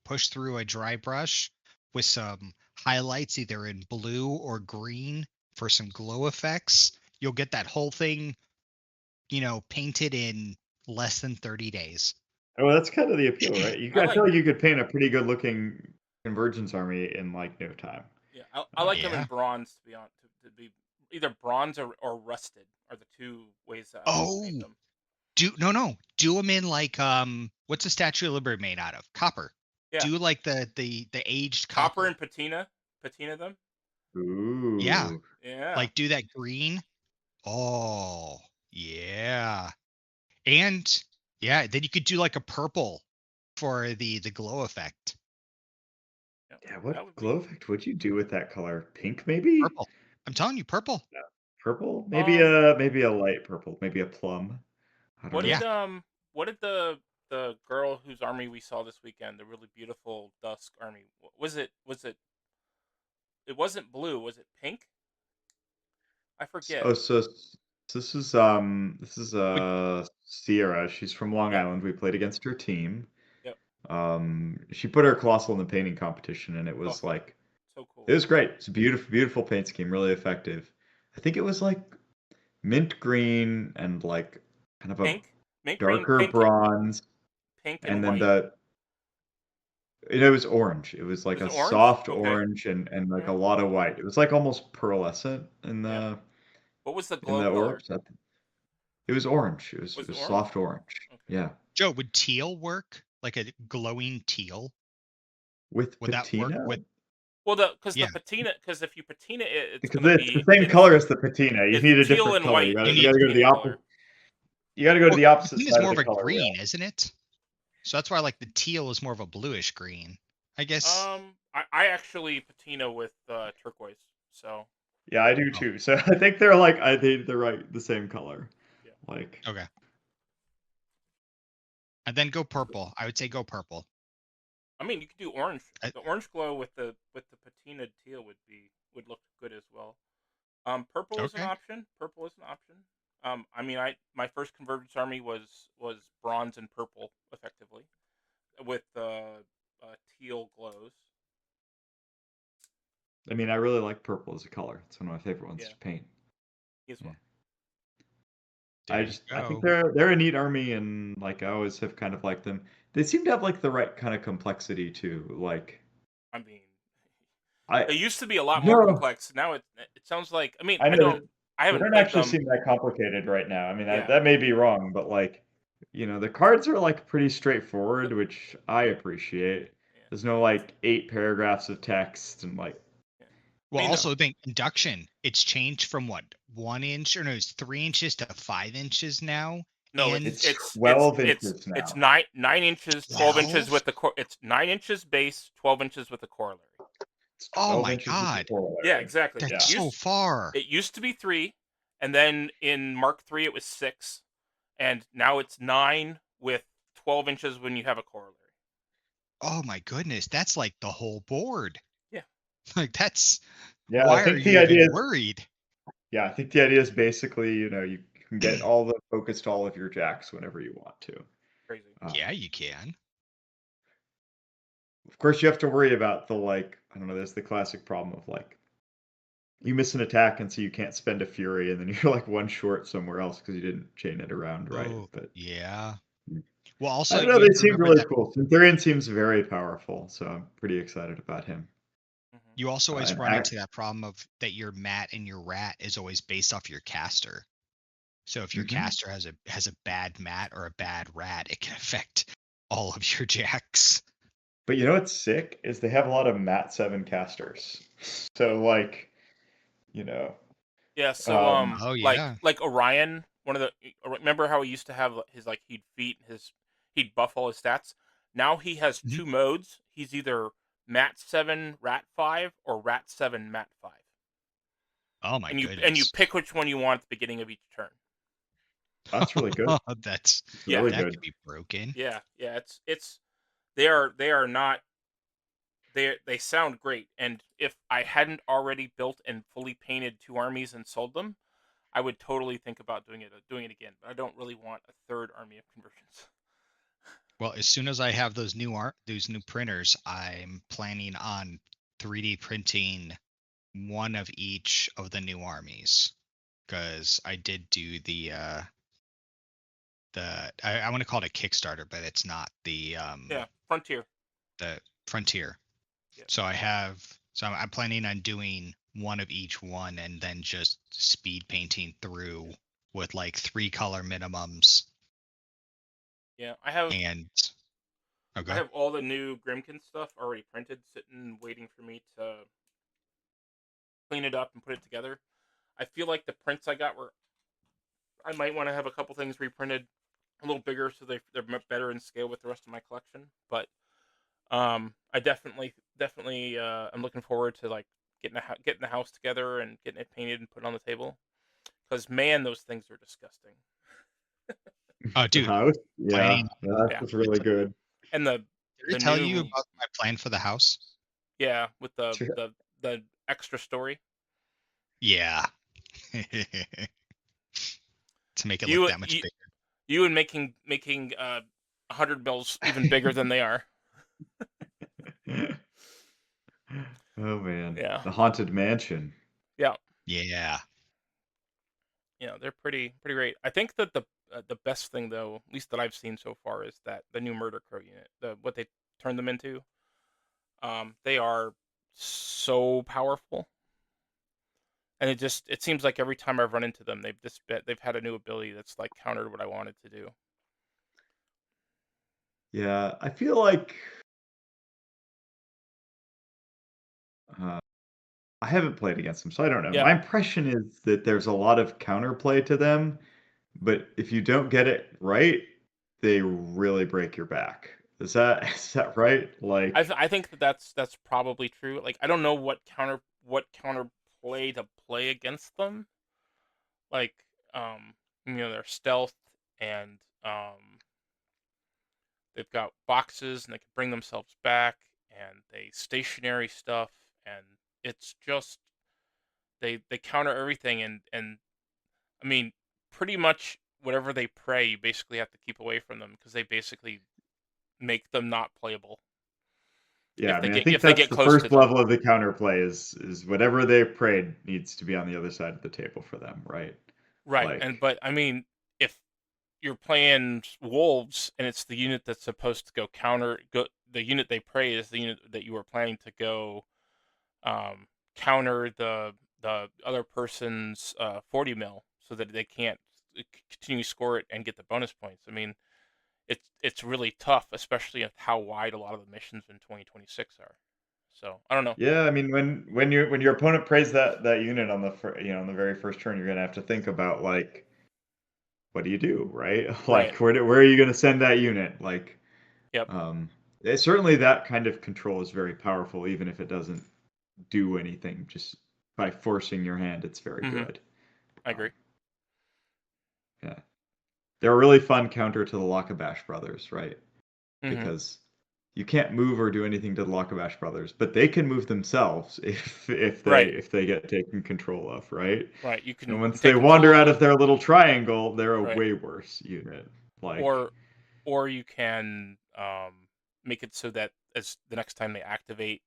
push through a dry brush with some highlights either in blue or green for some glow effects. You'll get that whole thing, painted in less than 30 days. Oh, that's kind of the appeal, right? I like- feel like you could paint a pretty good looking Convergence army in like no time. Yeah, I like them Yeah. in bronze, to be honest. To be either bronze or rusted are the two ways that I like to paint them. Do them in like what's the Statue of Liberty made out of? Copper. Yeah. Do like the aged Copper copper. and patina them. Ooh. Yeah. Yeah. Like do that green. Oh, yeah. And yeah, then you could do like a purple for the glow effect. Yeah, what glow effect would you do with that color? Pink, maybe? Purple. I'm telling you, purple. No. Purple? Maybe a light purple, maybe a plum. I don't know. What did the girl whose army we saw this weekend, the really beautiful Dusk army, was it? It wasn't blue. Was it pink? I forget. Oh, so this is Sierra. She's from Long Yep. Island. We played against her team. Yep. She put her Colossal in the painting competition, and it was so cool. It was great. It's a beautiful, beautiful paint scheme, really effective. I think it was like mint green and like kind of a darker green, bronze, pink and white. then it was orange. It was like a soft orange and like a lot of white. It was like almost pearlescent in the What was the glow color? orbs. It was orange. It was orange? soft orange. Okay. Yeah. Joe, would teal work? Like a glowing teal? Would that patina? work with? Well, the patina, because if you patina it, because it's the same color as the patina. You need a different color. White. You gotta go to the opposite. You got to go to the opposite patina's side more of the of a color green, wheel. isn't it? So that's why like the teal is more of a bluish green, I guess. I actually patina with turquoise. So. Yeah, I do too. So I think they're the same color. Yeah. Like. Okay. And then go purple. I would say go purple. I mean, you could do orange. The orange glow with the patina teal would look good as well. Purple is an option. I mean, my first Convergence army was bronze and purple, effectively, with teal glows. I mean, I really like purple as a color. It's one of my favorite ones to paint. Me as well. I think they're a neat army, and like I always have kind of liked them. They seem to have like the right kind of complexity too. Like, I mean, it used to be a lot No. more complex. Now it sounds like. I mean, I I know haven't they don't played actually them. seem that complicated right now. I mean, Yeah. that may be wrong, but like, the cards are like pretty straightforward, which I appreciate. Yeah. There's no like 8 paragraphs of text and like. Well, also think induction. It's changed from what 1 inch or no, it's 3 inches to 5 inches now. No, and it's 12 inches now. It's 9 inches, 12 inches with the it's 9 inches base, 12 inches with the corollary. Oh my god! Yeah, exactly. That's so far. It used to be 3, and then in Mark 3 it was 6, and now it's 9 with 12 inches when you have a corollary. Oh my goodness, that's like the whole board. Yeah. Like that's. Yeah, why I think are the you idea even is worried? Yeah, I think the idea is basically, you can get all of your jacks whenever you want to. Crazy. Yeah, you can. Of course, you have to worry about the like, I don't know, there's the classic problem of like, you miss an attack and so you can't spend a fury, and then you're like 1 short somewhere else because you didn't chain it around right. But yeah. Well, also I don't know, they seem really cool. Centurion seems very powerful, so I'm pretty excited about him. You also always run into that problem of that your mat and your rat is always based off your caster. So if your caster has a bad mat or a bad rat, it can affect all of your jacks. But you know what's sick is they have a lot of mat 7 casters. So like, Yeah, so yeah. like Orion, remember how he used to have his like he'd buff all his stats? Now he has 2 modes. He's either Mat 7 Rat 5 or Rat 7 Mat 5. Oh my goodness. And you pick which one you want at the beginning of each turn. That's really good. That's really that good. could be broken. Yeah, they are not they sound great, and if I hadn't already built and fully painted 2 armies and sold them, I would totally think about doing it again. But I don't really want a third army of conversions. Well, as soon as I have those new printers, I'm planning on 3D printing one of each of the new armies, because I did do the I want to call it a Kickstarter, but it's not the Frontier. The Frontier. Yeah. So I'm planning on doing one of each one and then just speed painting through with like 3 color minimums. Yeah, I have. And I have all the new Grimkin stuff already printed, sitting waiting for me to clean it up and put it together. I feel like the prints I got I might want to have a couple things reprinted a little bigger so they're better in scale with the rest of my collection. But I definitely I'm looking forward to like getting the house together and getting it painted and put on the table. Because man, those things are disgusting. Oh, dude. House? Yeah, that's really good. And did I tell you about my plan for the house? Yeah, with the extra story. Yeah. To make it look that much bigger. You and making 100 mils even bigger than they are. Oh man. Yeah. The Haunted Mansion. Yeah. Yeah, they're pretty great. I think that the best thing though, at least that I've seen so far, is that the new Murder Crow unit, what they turned them into. They are so powerful. And it seems like every time I've run into them, they've had a new ability that's like countered what I wanted to do. Yeah, I feel like I haven't played against them, so I don't know. Yeah. My impression is that there's a lot of counterplay to them, but if you don't get it right, they really break your back. Is that right? Like, I think that's probably true. Like, I don't know what counterplay to play against them. Like, their stealth and they've got boxes and they can bring themselves back, and they stationary stuff, and it's just they counter everything, and I mean, pretty much whatever they prey, you basically have to keep away from them because they basically make them not playable. Yeah, I think that's the first level of the counterplay is whatever they prayed needs to be on the other side of the table for them, right? Right, but I mean, if you're playing wolves and it's the unit that's supposed to go the unit they pray is the unit that you were planning to go counter the other person's 40 mil so that they can't continue to score it and get the bonus points. I mean, it's really tough, especially with how wide a lot of the missions in 2026 are. So I don't know. Yeah, I mean, when your opponent prays that unit on on the very first turn, you're gonna have to think about like, what do you do, right? Like, where are you gonna send that unit? Like, yep. Certainly that kind of control is very powerful, even if it doesn't do anything. Just by forcing your hand, it's very good. I agree. Yeah. They're a really fun counter to the Lakabash brothers, right? Because you can't move or do anything to the Lakabash brothers, but they can move themselves if they get taken control of, right? Right. You can. And once they wander out of their little triangle, they're a way worse unit. Like, or you can make it so that as the next time they activate,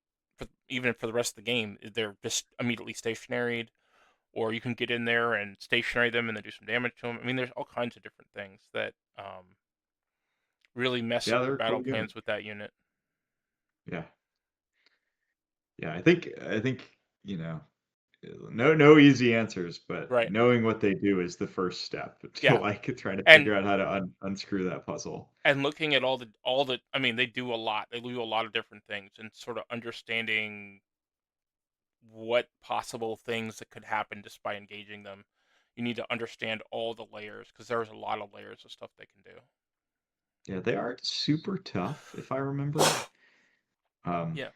even for the rest of the game, they're just immediately stationaried. Or you can get in there and stationary them and then do some damage to them. I mean, there's all kinds of different things that really mess up your battle plans with that unit. Yeah. Yeah, I think no easy answers, but knowing what they do is the first step to like trying to figure out how to unscrew that puzzle. And looking at all the I mean, they do a lot. They do a lot of different things, and sort of understanding what possible things that could happen just by engaging them. You need to understand all the layers because there's a lot of layers of stuff they can do. Yeah, they aren't super tough, if I remember. Yeah.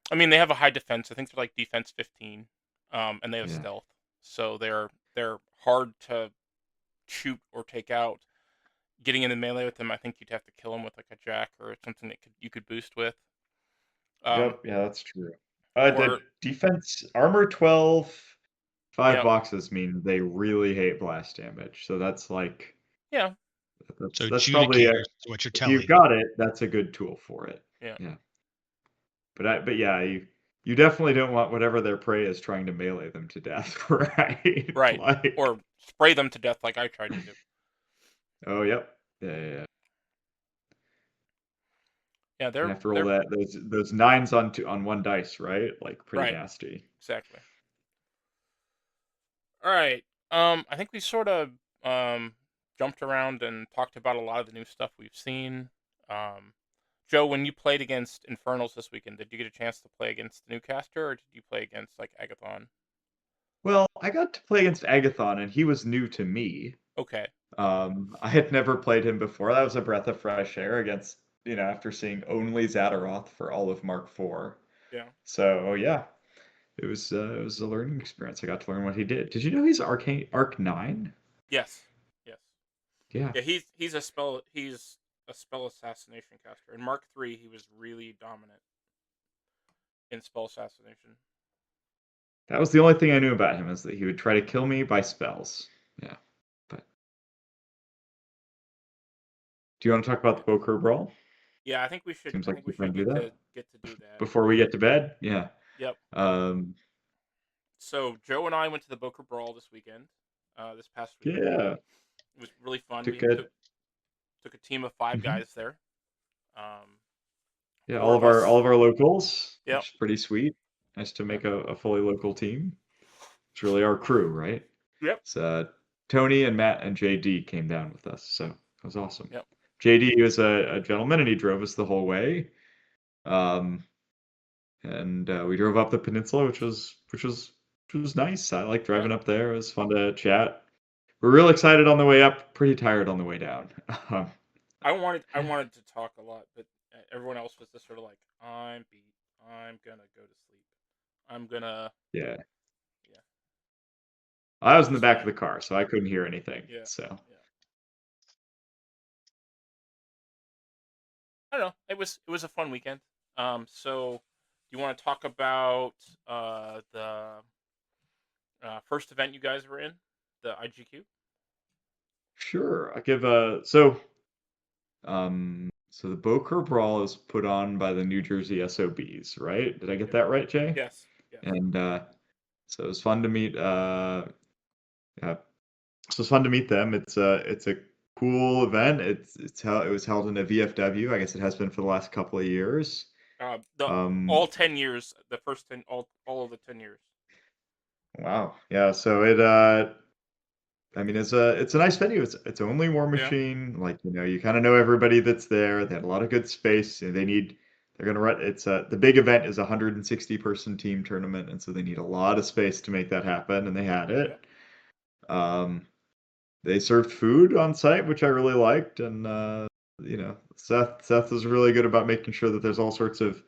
I mean, they have a high defense. I think they're like defense 15, and they have stealth, so they're hard to shoot or take out. Getting in the melee with them, I think you'd have to kill them with like a jack or something that you could boost with. Yep, yeah, that's true. The defense armor 12 5 boxes mean they really hate blast damage. So that's like, Yeah. that's probably Judicators is what you're if telling you've got it, that's a good tool for it. Yeah. Yeah. But yeah, you definitely don't want whatever their prey is trying to melee them to death, right? Right. Like, Or spray them to death like I tried to do. oh, yep. Yeah. Yeah, You have to roll those 9s on one dice, right? Like, pretty nasty. Exactly. All right. I think we sort of jumped around and talked about a lot of the new stuff we've seen. Joe, when you played against Infernals this weekend, did you get a chance to play against the new caster, or did you play against like Agathon? Well, I got to play against Agathon, and he was new to me. Okay. I had never played him before. That was a breath of fresh air against, after seeing only Zadaroth for all of Mark IV. Yeah. So yeah, it was a learning experience. I got to learn what he did. Did you know he's Arc 9? Yes. Yeah. Yeah, he's a spell assassination caster. In Mark III, he was really dominant in spell assassination. That was the only thing I knew about him, is that he would try to kill me by spells. Yeah. But do you want to talk about the Bokur Brawl? Yeah, I think we should. Seems I like think we we're should gonna do that get to do that before we get to bed. Yeah. Yep. So Joe and I went to the Bokur Brawl this weekend. This past weekend. Yeah. It was really fun. Took a team of 5 guys there. Yeah, all of our locals. Yep. Which is pretty sweet. Nice to make a fully local team. It's really our crew, right? Yep. So Tony and Matt and JD came down with us, so it was awesome. Yep. JD was a gentleman, and he drove us the whole way. And we drove up the peninsula, which was nice. I like driving up there. It was fun to chat. We're real excited on the way up, pretty tired on the way down. I wanted to talk a lot, but everyone else was just sort of like, I'm beat. I'm gonna go to sleep. I'm gonna. Yeah. I was in the back of the car, so I couldn't hear anything. Yeah. So. Yeah. I don't know. It was a fun weekend. So do you want to talk about the first event you guys were in, the IGQ? Sure. I'll give so the Bokur Brawl is put on by the New Jersey SOBs, right? Did I get that right, Jay? Yes. And so it was fun to meet yeah. So it's fun to meet them. It's a cool event. It was held in a VFW. I guess it has been for the last couple of years. All 10 years, the first 10, all of the 10 years. Wow. Yeah. So it I mean, it's a nice venue. It's only Warmachine. Like, you kind of know everybody that's there. They had a lot of good space. And they're gonna run. It's the big event is a 160-person team tournament, and so they need a lot of space to make that happen. And they had it. Yeah. They served food on site, which I really liked, and Seth was really good about making sure that there's all sorts of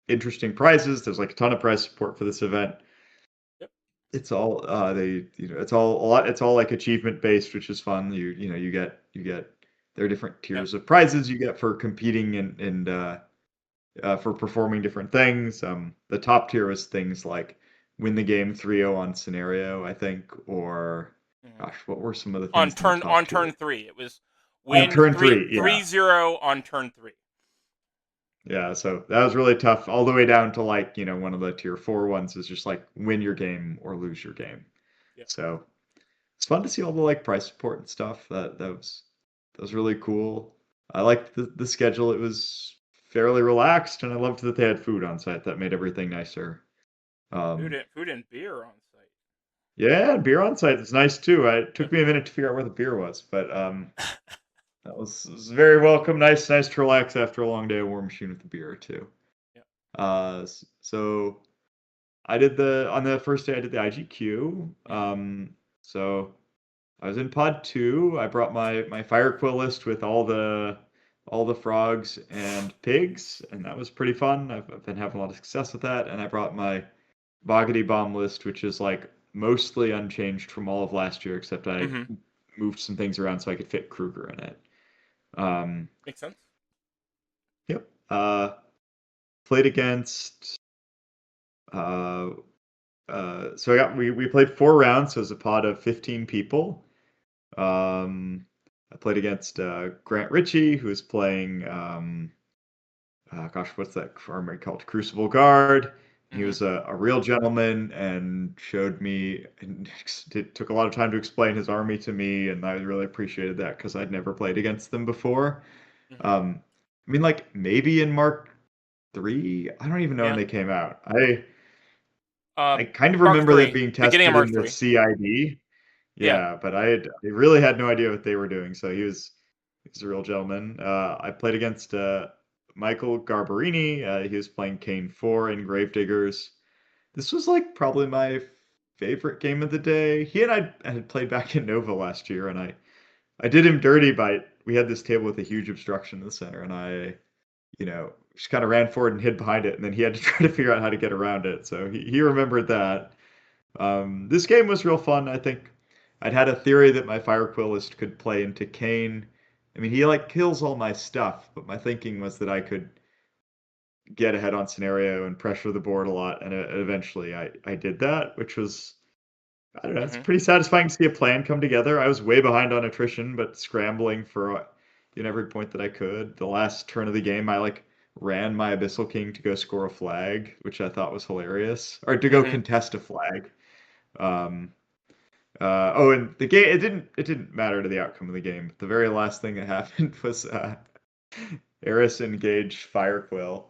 interesting prizes. There's like a ton of prize support for this event. It's all it's all like achievement based, which is fun. You get there are different tiers of prizes you get for competing and for performing different things. The top tier is things like win the game 3-0 on scenario, I think, or gosh, what were some of the things on turn 3? It was win turn 3, 3-0 on turn 3. Yeah, so that was really tough, all the way down to like, one of the tier 4 ones is just like win your game or lose your game. Yeah. So it's fun to see all the like prize support and stuff. That was really cool. I liked the schedule. It was fairly relaxed, and I loved that they had food on site. That made everything nicer. Food and beer on site. Yeah, beer on site is nice too. It took me a minute to figure out where the beer was, but that was very welcome. Nice to relax after a long day of Warmachine with the beer too. Yeah. So I did on the first day I did the IGQ. So I was in pod 2. I brought my fire quill list with all the frogs and pigs, and that was pretty fun. I've been having a lot of success with that, and I brought my Boggity Bomb list, which is like mostly unchanged from all of last year, except I moved some things around so I could fit Kruger in it. Makes sense. Yep. Played against So we played 4 rounds, so it was a pod of 15 people. I played against Grant Ritchie, who was playing what's that army called? Crucible Guard. He was a real gentleman and showed me, and it took a lot of time to explain his army to me, and I really appreciated that because I'd never played against them before. I mean, like maybe in Mark 3, I don't even know when they came out. I kind of Mark remember them 3, being beginning of tested Mark in the 3. CID. Yeah, but I really had no idea what they were doing. So he was a real gentleman. I played against Michael Garbarini. He was playing Kane 4 in Gravediggers. This was like probably my favorite game of the day. He and I had played back in Nova last year, and I did him dirty by we had this table with a huge obstruction in the center, and I just kind of ran forward and hid behind it, and then he had to try to figure out how to get around it. So he remembered that. This game was real fun. I think I'd had a theory that my Fire Quillist could play into Kane. I mean, he like kills all my stuff, but my thinking was that I could get ahead on scenario and pressure the board a lot, and eventually I did that, which was, I don't know, it's pretty satisfying to see a plan come together. I was way behind on attrition, but scrambling for every point that I could. The last turn of the game, I like ran my Abyssal King to go score a flag, which I thought was hilarious, or to go contest a flag. And the game it didn't matter to the outcome of the game. The very last thing that happened was Eris engaged Firequill,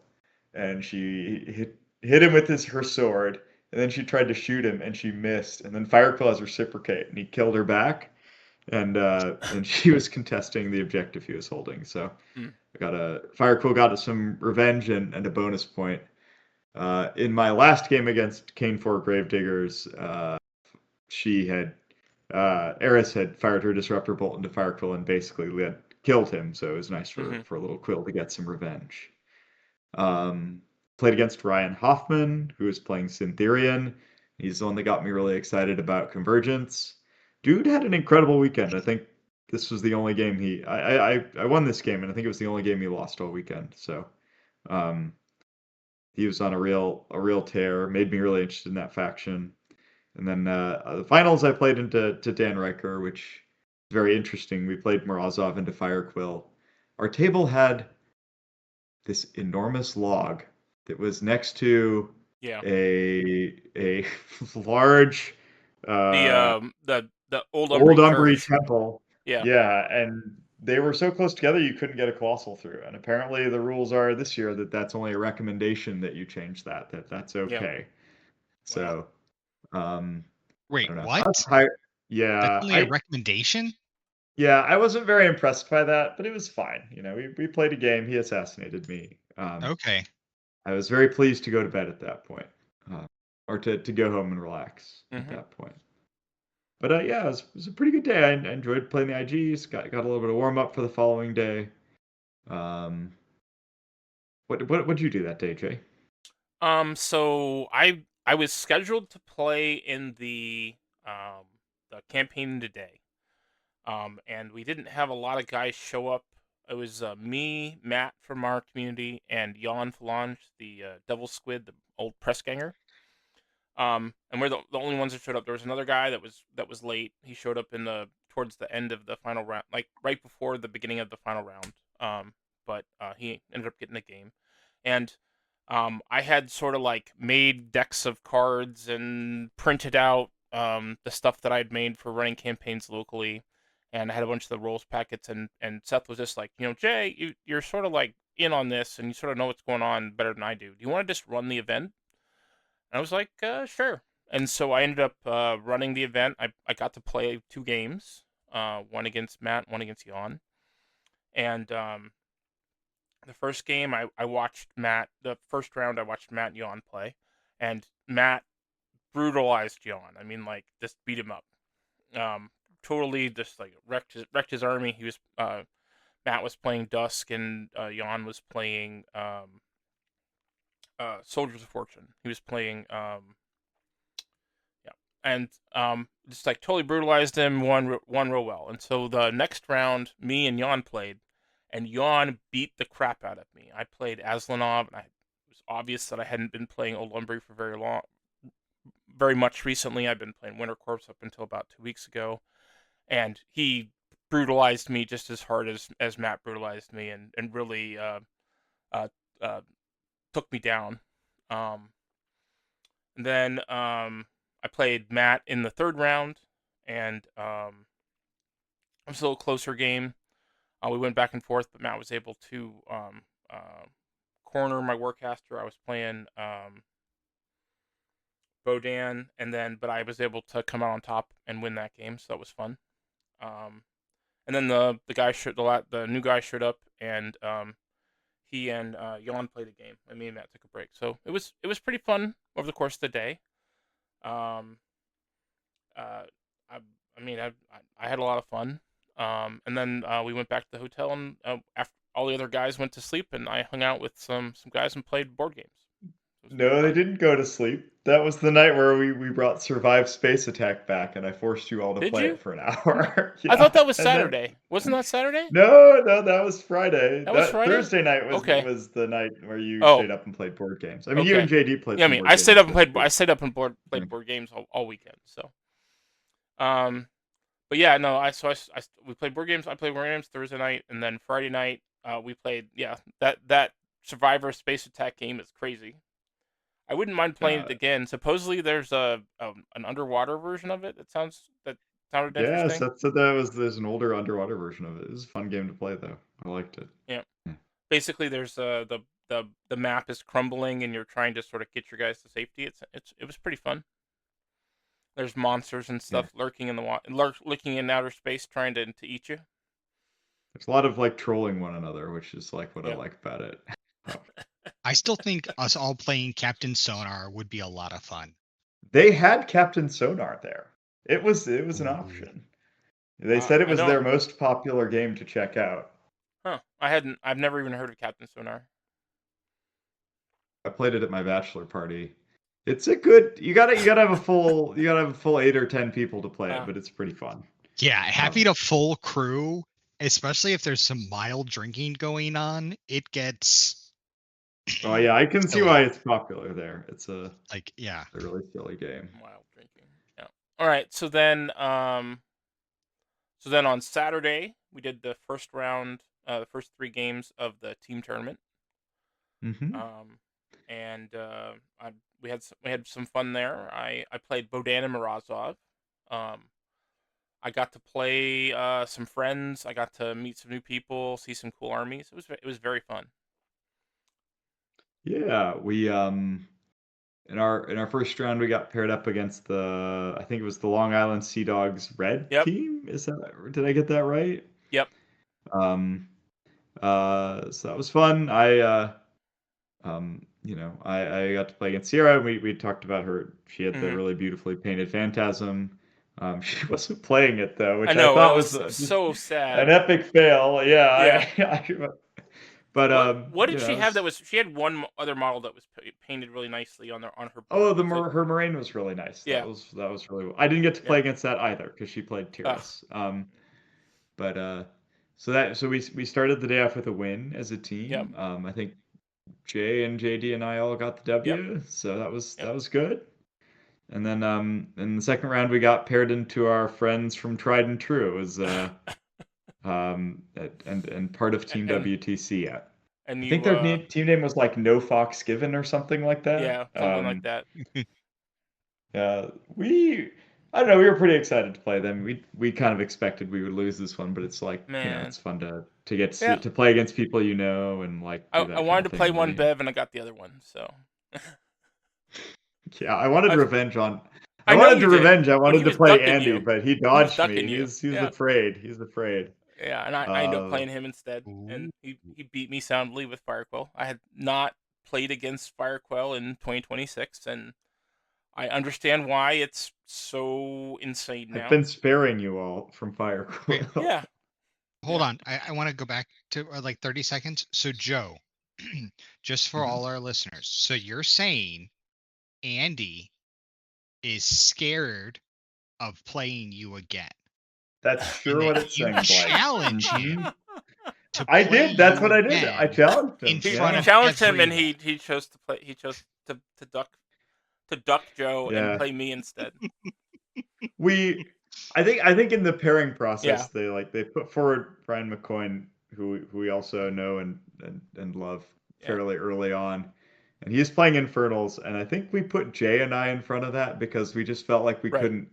and she hit him with her sword, and then she tried to shoot him, and she missed, and then Firequill has reciprocate, and he killed her back, and she was contesting the objective he was holding. So Firequill got some revenge and a bonus point. In my last game against Kane 4 Gravediggers, she had Eris had fired her disruptor bolt into Firequill and basically had killed him. So it was nice for a little quill to get some revenge. Played against Ryan Hoffman, who was playing Syntherian. He's the one that got me really excited about Convergence. Dude had an incredible weekend. I think this was the only game I won this game, and I think it was the only game he lost all weekend. So he was on a real tear. Made me really interested in that faction. And then the finals I played into Dan Riker, which is very interesting. We played Morozov into Firequill. Our table had this enormous log that was next to a large the old Umbri temple. Yeah, and they were so close together you couldn't get a colossal through. And apparently the rules are this year that that's only a recommendation that you change that's okay. So. Wait, I don't know. what? Yeah, that's only a recommendation. Yeah, I wasn't very impressed by that, but it was fine. We played a game. He assassinated me. Okay. I was very pleased to go to bed at that point, or to go home and relax at that point. But yeah, it was a pretty good day. I enjoyed playing the IGs. Got a little bit of warm up for the following day. What'd you do that day, Jay? So I was scheduled to play in the campaign today. And we didn't have a lot of guys show up. It was me, Matt from our community, and Jan Falange, the Devil Squid, the old press ganger. And we're the only ones that showed up. There was another guy that was late. He showed up towards the end of the final round, like right before the beginning of the final round. But he ended up getting the game, and I had sort of like made decks of cards and printed out the stuff that I'd made for running campaigns locally, and I had a bunch of the rolls packets, and Seth was just like, Jay, you're sort of like in on this, and you sort of know what's going on better than I do. Do you want to just run the event? And I was like, sure. And so I ended up running the event. I got to play 2 games, one against Matt, one against Jan. And the first game, I watched Matt. The first round, I watched Matt and Jan play, and Matt brutalized Jan. I mean, like, just beat him up. Totally just like wrecked his army. He was Matt was playing Dusk, and Jan was playing Soldiers of Fortune. He was playing and just like totally brutalized him. Won real well. And so the next round, me and Jan played, and Jan beat the crap out of me. I played Aslanov, and it was obvious that I hadn't been playing Old Umbri for very much recently. I've been playing Winter Corps up until about 2 weeks ago, and he brutalized me just as hard as Matt brutalized me, and really uh, took me down. Um, and then I played Matt in the third round, and it was a little closer game. We went back and forth, but Matt was able to corner my Warcaster. I was playing Bodan, but I was able to come out on top and win that game, so that was fun. And then the new guy showed up, and he and Jan played a game, and me and Matt took a break. So it was pretty fun over the course of the day. I had a lot of fun. And then we went back to the hotel, and after all the other guys went to sleep, and I hung out with some guys and played board games. No, they didn't go to sleep. That was the night where we brought Survive Space Attack back, and I forced you all to play it for an hour. I thought that was Saturday. Wasn't that Saturday? No, that was Friday. That was Friday? Thursday night was the night where you stayed up and played board games. I mean, you and JD played. Yeah, I stayed up and played. I stayed up and played board games all weekend. So, but yeah, no, we played board games. I played board games Thursday night, and then Friday night we played. Yeah, that Survivor Space Attack game is crazy. I wouldn't mind playing it again. Supposedly there's an underwater version of it. That sounded interesting. Yes, there's an older underwater version of it. It was a fun game to play though. I liked it. Yeah. Basically, there's the map is crumbling, and you're trying to sort of get your guys to safety. It was pretty fun. There's monsters and stuff lurking in lurking in outer space, trying to eat you. There's a lot of like trolling one another, which is like what I like about it. I still think us all playing Captain Sonar would be a lot of fun. They had Captain Sonar there. It was an option. They said it was their most popular game to check out. Huh. I've never even heard of Captain Sonar. I played it at my bachelor party. It's a good. You gotta have a full 8 or 10 people to play it, but it's pretty fun. Yeah, having a full crew, especially if there's some mild drinking going on, it gets. Oh yeah, I can see why it's popular there. It's a really silly game. Mild drinking. Yeah. All right. So then on Saturday we did the first round, the first 3 games of the team tournament. Mm-hmm. And we had some fun there. I played Bodan and Morozov. I got to play some friends. I got to meet some new people, see some cool armies. It was very fun. Yeah, we in our first round we got paired up against I think it was the Long Island Sea Dogs red team. Did I get that right? Yep. So that was fun. I got to play against Sierra. We talked about her. She had the really beautifully painted Phantasm. She wasn't playing it though, which I thought was so sad. An epic fail. Yeah. But what did she have? She had one other model that was painted really nicely on her. Oh, her Moraine was really nice. Yeah, that was really well. I didn't get to play against that either because she played Tyrus. So we started the day off with a win as a team. Yep. I think Jay and JD and I all got the W, so that was good. And then in the second round we got paired into our friends from Tried and True. It was and part of Team WTC. I think their team name was like No Fox Given or something like that. Yeah, something like that. I don't know. We were pretty excited to play them. We kind of expected we would lose this one, but it's like it's fun to get to play against people and like. I wanted to play one Bev, and I got the other one. So. Yeah, I wanted revenge on. I wanted to play Andy, but he dodged me. He's afraid. He's afraid. Yeah, and I ended up playing him instead, and he beat me soundly with Firequell. I had not played against Firequell in 2026, and I understand why it's so insane now. I've been sparing you all from Firequell. Yeah. Hold on. I want to go back to like 30 seconds. So, Joe, just for all our listeners, so you're saying Andy is scared of playing you again? That's sure what it sounds like. Challenge him. I did. That's what I did. I challenged him. He challenged him, and he chose to play. He chose to duck to duck Joe and Yeah. play me instead. I think in the pairing Yeah. process they put forward Brian McCoy, who we also know and love Yeah. fairly early on, and he's playing Infernals, and I think we put Jay and I in front of that because we just felt like we Right. couldn't,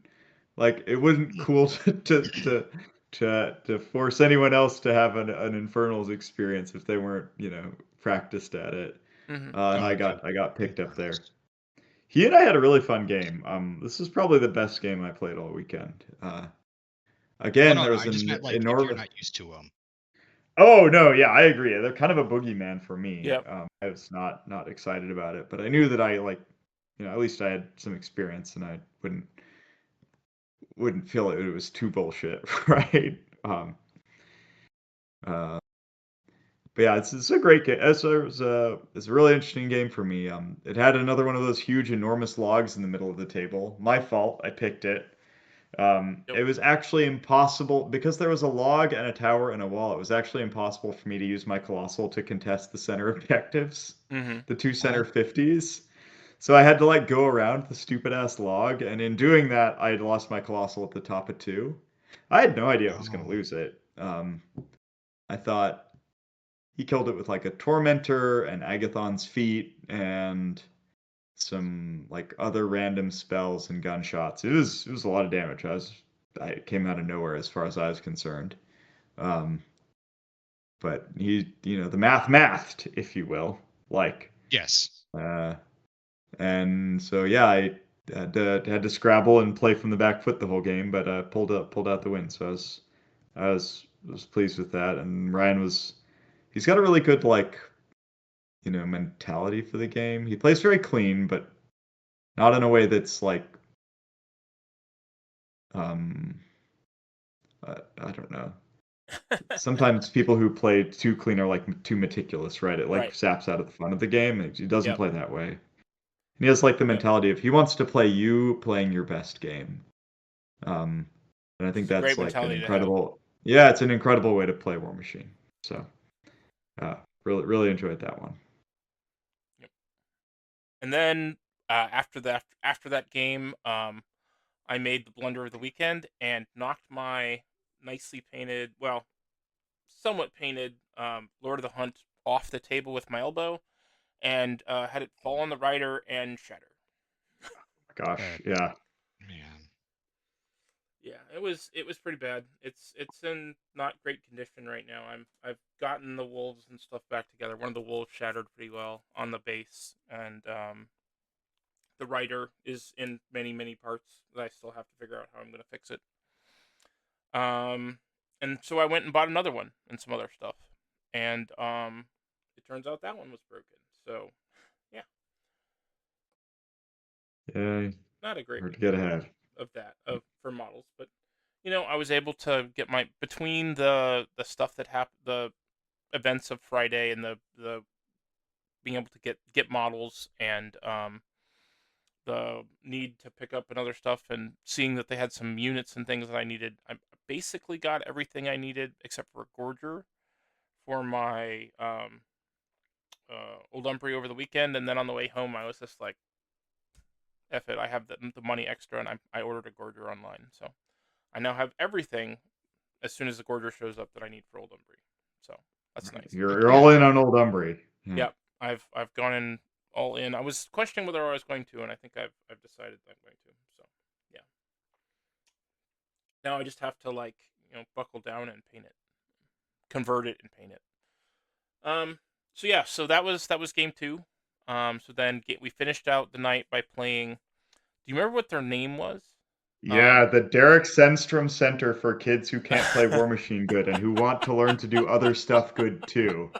like it wasn't cool to force anyone else to have an Infernals experience if they weren't practiced at it. Mhm. And Oh, I dude, got picked up there. He and I had a really fun game. This is probably the best game I played all weekend. Oh Again, no, there no, was I just an meant like if you're enormous. not used to them. Oh no, yeah, I agree. They're kind of a boogeyman for me. Yep. I was not excited about it, but I knew that I at least I had some experience, and I wouldn't feel it was too bullshit, right? Uh, but yeah, it's a great game. It's a really interesting game for me. It had another one of those huge, enormous logs in the middle of the table. My fault. I picked it. Yep. It was actually impossible because there was a log and a tower and a wall. It was actually impossible for me to use my colossal to contest the center objectives, Mhm. the two center 50s. So I had to like go around the stupid ass log, and in doing that, I had lost my colossal at the top of 2. I had no idea I was going to Oh. lose it. I thought he killed it with like a tormentor and Agathon's feet and some like other random spells and gunshots. It was a lot of damage. I came out of nowhere as far as I was concerned. But he, the mathed, if you will, like. Yes. And so yeah, I had to scrabble and play from the back foot the whole game, but pulled out the win. So I was pleased with that. And he's got a really good mentality for the game. He plays very clean, but not in a way that's like I don't know. Sometimes people who play too clean are like too meticulous, right? It like Right. saps out of the fun of the game. He doesn't Yep. play that way. And he has like the mentality of he wants to play you playing your best game. And I think It's a that's great like an mentality to have. incredible. Yeah, it's an incredible way to play Warmachine. So, really enjoyed that one. Yep. And then after that game, I made the blunder of the weekend and knocked my nicely painted, well, somewhat painted Lord of the Hunt off the table with my elbow, and had it fall on the rider and shatter. Gosh, yeah. Man. Yeah, it was pretty bad. It's in not great condition right now. I've gotten the wolves and stuff back together. One of the wolves shattered pretty well on the base, and the rider is in many parts that I still have to figure out how I'm going to fix it. And so I went and bought another one and some other stuff, and it turns out that one was broken. So yeah, Yeah, not a great hard to get ahead. for models, but I was able to get between the stuff that happened, the events of Friday, and the being able to get models, and the need to pick up and other stuff, and seeing that they had some units and things that I needed. I basically got everything I needed except for a Gorger for my Old Umbry over the weekend, and then on the way home I was just like, F it, I have the money extra, and I ordered a Gorger online, so I now have everything as soon as the Gorger shows up that I need for Old Umbry. So that's nice. You're all in on Old Umbry. Yeah. Yep, I've gone in all in. I was questioning whether I was going to, and I think I've decided that I'm going to. So yeah. Now I just have to buckle down and paint it, convert it and paint it. So yeah, so that was game 2. So then we finished out the night by playing. Do you remember what their name was? Yeah, the Derek Senstrom Center for kids who can't play Warmachine good and who want to learn to do other stuff good too.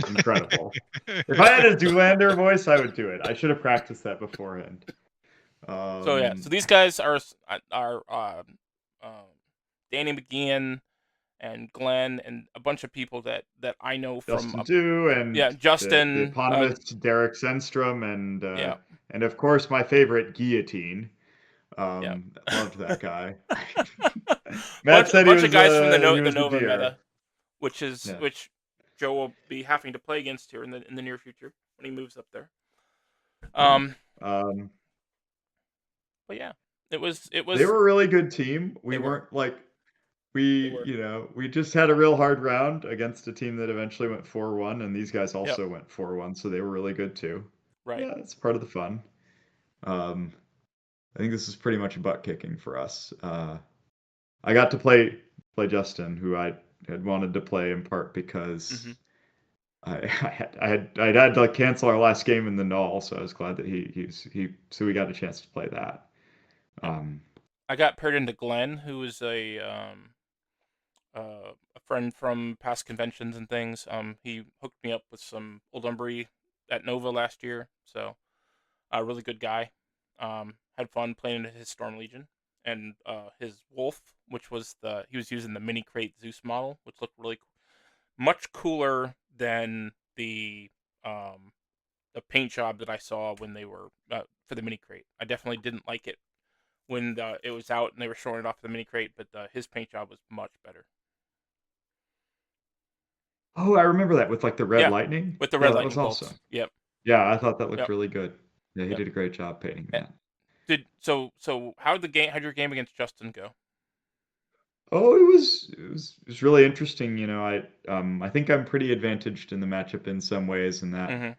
Incredible. If I had a Zoolander voice, I would do it. I should have practiced that beforehand. So yeah, so these guys are Danny McGeehan and Glenn and a bunch of people that I know from Justin Dew and Justin, the eponymous Derek Senstrom, and yeah, and of course my favorite Guillotine. Yeah. Loved that guy. Matt said a bunch of guys from the he was Nova a deer. meta, which Joe will be having to play against here in the near future when he moves up there. But yeah, it was. They were a really good team. We weren't like we just had a real hard round against a team that eventually went 4-1, and these guys also went 4-1, so they were really good too. Right. Yeah, it's part of the fun. I think this is pretty much butt kicking for us. I got to play Justin, who I had wanted to play in part because I had to cancel our last game in the null, so I was glad that so we got a chance to play that. I got paired into Glenn, who was a friend from past conventions and things. He hooked me up with some Old Umbry at Nova last year, so a really good guy. Had fun playing his Storm Legion and his Wolf, which was he was using the mini crate Zeus model, which looked really much cooler than the paint job that I saw when they were for the mini crate. I definitely didn't like it when it was out and they were showing it off the mini crate, but his paint job was much better. Oh, I remember that with like the red lightning. With the red lightning was bolts. awesome. Yep. Yeah, I thought that looked really good. Yeah, he did a great job painting that. So how'd your game against Justin go? Oh, it was really interesting. I think I'm pretty advantaged in the matchup in some ways, and that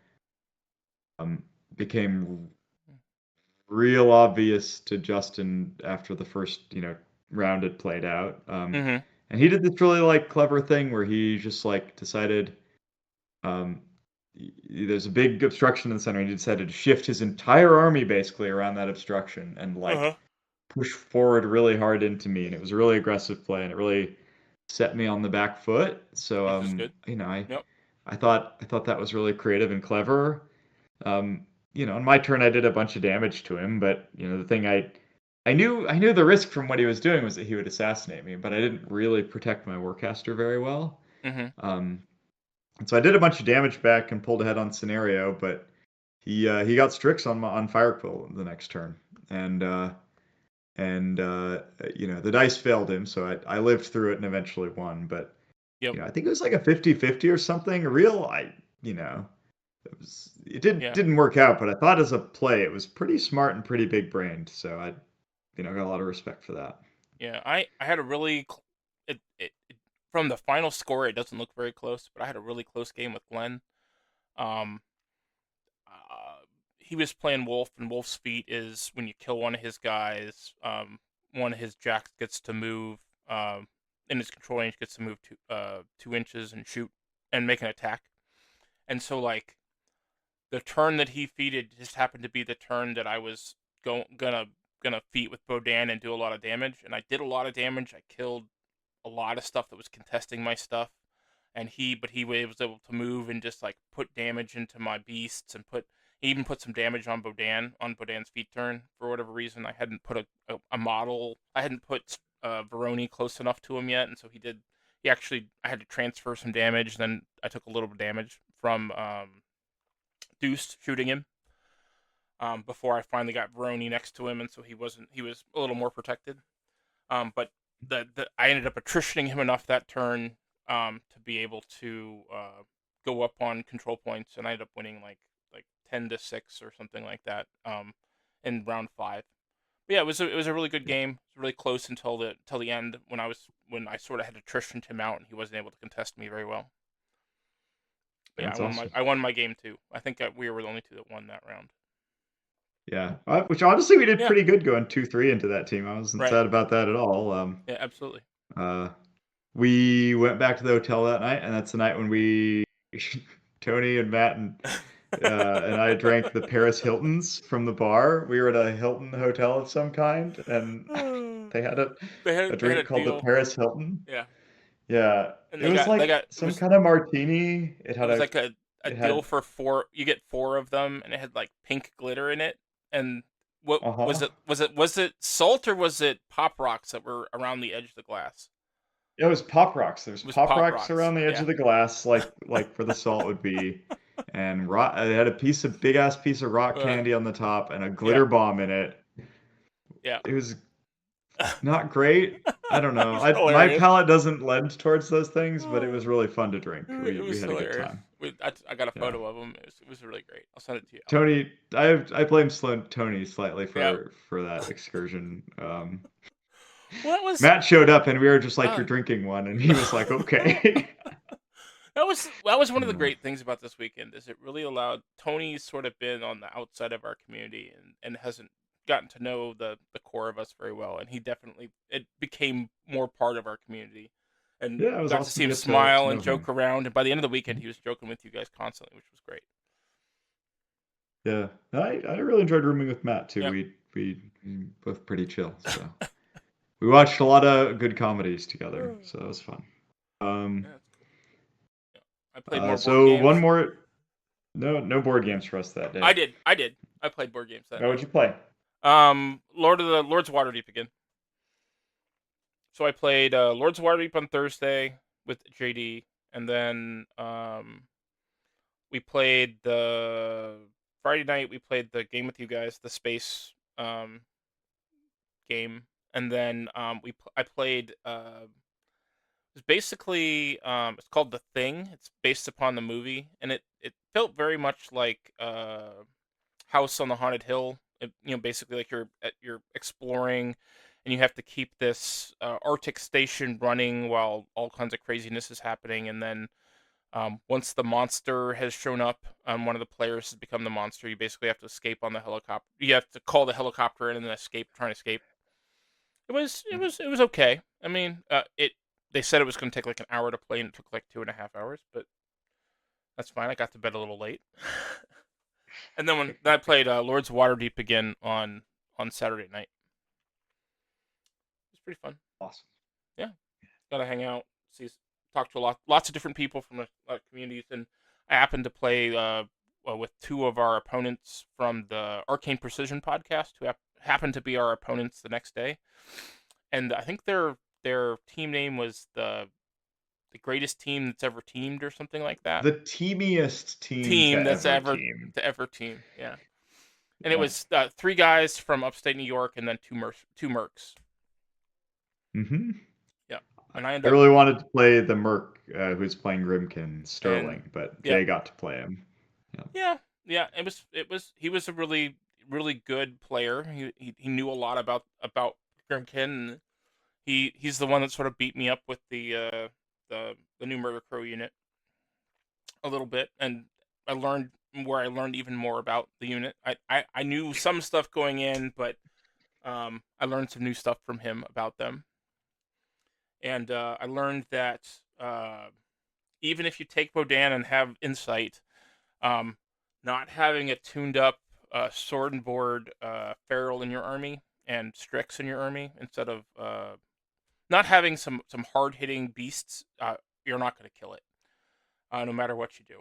became real obvious to Justin after the first round had played out. And he did this really like clever thing where he just like decided there's a big obstruction in the center, and he decided to shift his entire army basically around that obstruction and like push forward really hard into me, and it was a really aggressive play, and it really set me on the back foot. So I thought that was really creative and clever. On my turn I did a bunch of damage to him, but the thing I knew the risk from what he was doing was that he would assassinate me, but I didn't really protect my Warcaster very well. And so I did a bunch of damage back and pulled ahead on scenario, but he got Strix on Firequill the next turn, and the dice failed him, so I lived through it and eventually won. But I think it was like a 50-50 or something. It didn't work out, but I thought as a play it was pretty smart and pretty big brained. So I got a lot of respect for that. Yeah, I had a really from the final score, it doesn't look very close, but I had a really close game with Glenn. He was playing Wolf, and Wolf's feat is when you kill one of his guys, one of his jacks gets to move, in his control range gets to move 2 inches and shoot and make an attack. And so like the turn that he feated just happened to be the turn that I was gonna feat with Bodan and do a lot of damage, and I did a lot of damage. I killed a lot of stuff that was contesting my stuff, and he was able to move and just like put damage into my beasts, and he even put some damage on Bodan's feat turn for whatever reason. I hadn't put a model. I hadn't put Veroni close enough to him yet, and so I had to transfer some damage. Then I took a little bit of damage from Deuce shooting him before I finally got Veroni next to him, and so he was a little more protected. But I ended up attritioning him enough that turn to be able to go up on control points, and I ended up winning like 10-6 or something like that in round 5. But yeah, it was a really good game. It was really close until the end when I sort of had attritioned him out and he wasn't able to contest me very well. But yeah, I won my game too. I think we were the only two that won that round. Yeah, which honestly we did pretty good going 2-3 into that team. I wasn't sad about that at all. Yeah, absolutely. We went back to the hotel that night, and that's the night when Tony and Matt and I drank the Paris Hiltons from the bar. We were at a Hilton hotel of some kind, and they had a drink called the Paris Hilton. Yeah. Yeah. It was some kind of martini. It was like a deal for 4. You get 4 of them, and it had like pink glitter in it. And what was it? Was it salt or was it pop rocks that were around the edge of the glass? It was pop rocks. There's pop rocks around the edge of the glass, like where the salt would be, and it had a big ass piece of rock candy on the top and a glitter bomb in it. Yeah, it was not great. I don't know. My palate doesn't lend towards those things, but it was really fun to drink. We had a good time. I got a Yeah. photo of him. It was really great. I'll send it to you. Tony, I blame Tony slightly Yeah. for that excursion. Well, that was Matt showed up and we were just like, "You're drinking one," and he was like, "Okay." that was one of the great things about this weekend is it really allowed Tony's sort of been on the outside of our community and hasn't gotten to know the core of us very well, and it became more part of our community. And Yeah, it was got awesome to see him to smile know and joke him. around, and by the end of the weekend he was joking with you guys constantly, which was great. Yeah, I really enjoyed rooming with Matt too. Yep. We both pretty chill, so we watched a lot of good comedies together, so it was fun. Yeah, that's cool. Yeah. I played more board So games. one more. No board games for us that day. I did. I played board games that day. What'd you play? Lords of Waterdeep again. So I played Lords of Waterdeep on Thursday with JD, and then we played the Friday night. We played the game with you guys, the space game, and then I played. It's basically it's called The Thing. It's based upon the movie, and it felt very much like House on the Haunted Hill. Basically like you're exploring, and you have to keep this Arctic station running while all kinds of craziness is happening, and then once the monster has shown up, one of the players has become the monster. You basically have to escape on the helicopter. You have to call the helicopter in and then try to escape. It was okay. I mean, they said it was going to take like an hour to play, and it took like 2.5 hours, but that's fine. I got to bed a little late. And then I played Lords of Waterdeep again on Saturday night. It was pretty fun. Awesome. Yeah, got to hang out, talk to lots of different people from the communities, and I happened to play with two of our opponents from the Arcane Precision podcast, who happened to be our opponents the next day, and I think their team name was the greatest team that's ever teamed or something like that. The teamiest team that's ever team. Yeah. And it was 3 guys from upstate New York and then two mercs. Mm-hmm. Yeah. And I really wanted to play the merc who's playing Grimkin Sterling, but Jay got to play him. Yeah. He was a really, really good player. He knew a lot about Grimkin, and he's the one that sort of beat me up with the new Murder Crow unit a little bit, and I learned even more about the unit. I knew some stuff going in, but I learned some new stuff from him about them, and I learned that even if you take Bodan and have insight, not having a tuned up sword and board feral in your army and Strix in your army instead of not having some hard hitting beasts, you're not going to kill it, no matter what you do.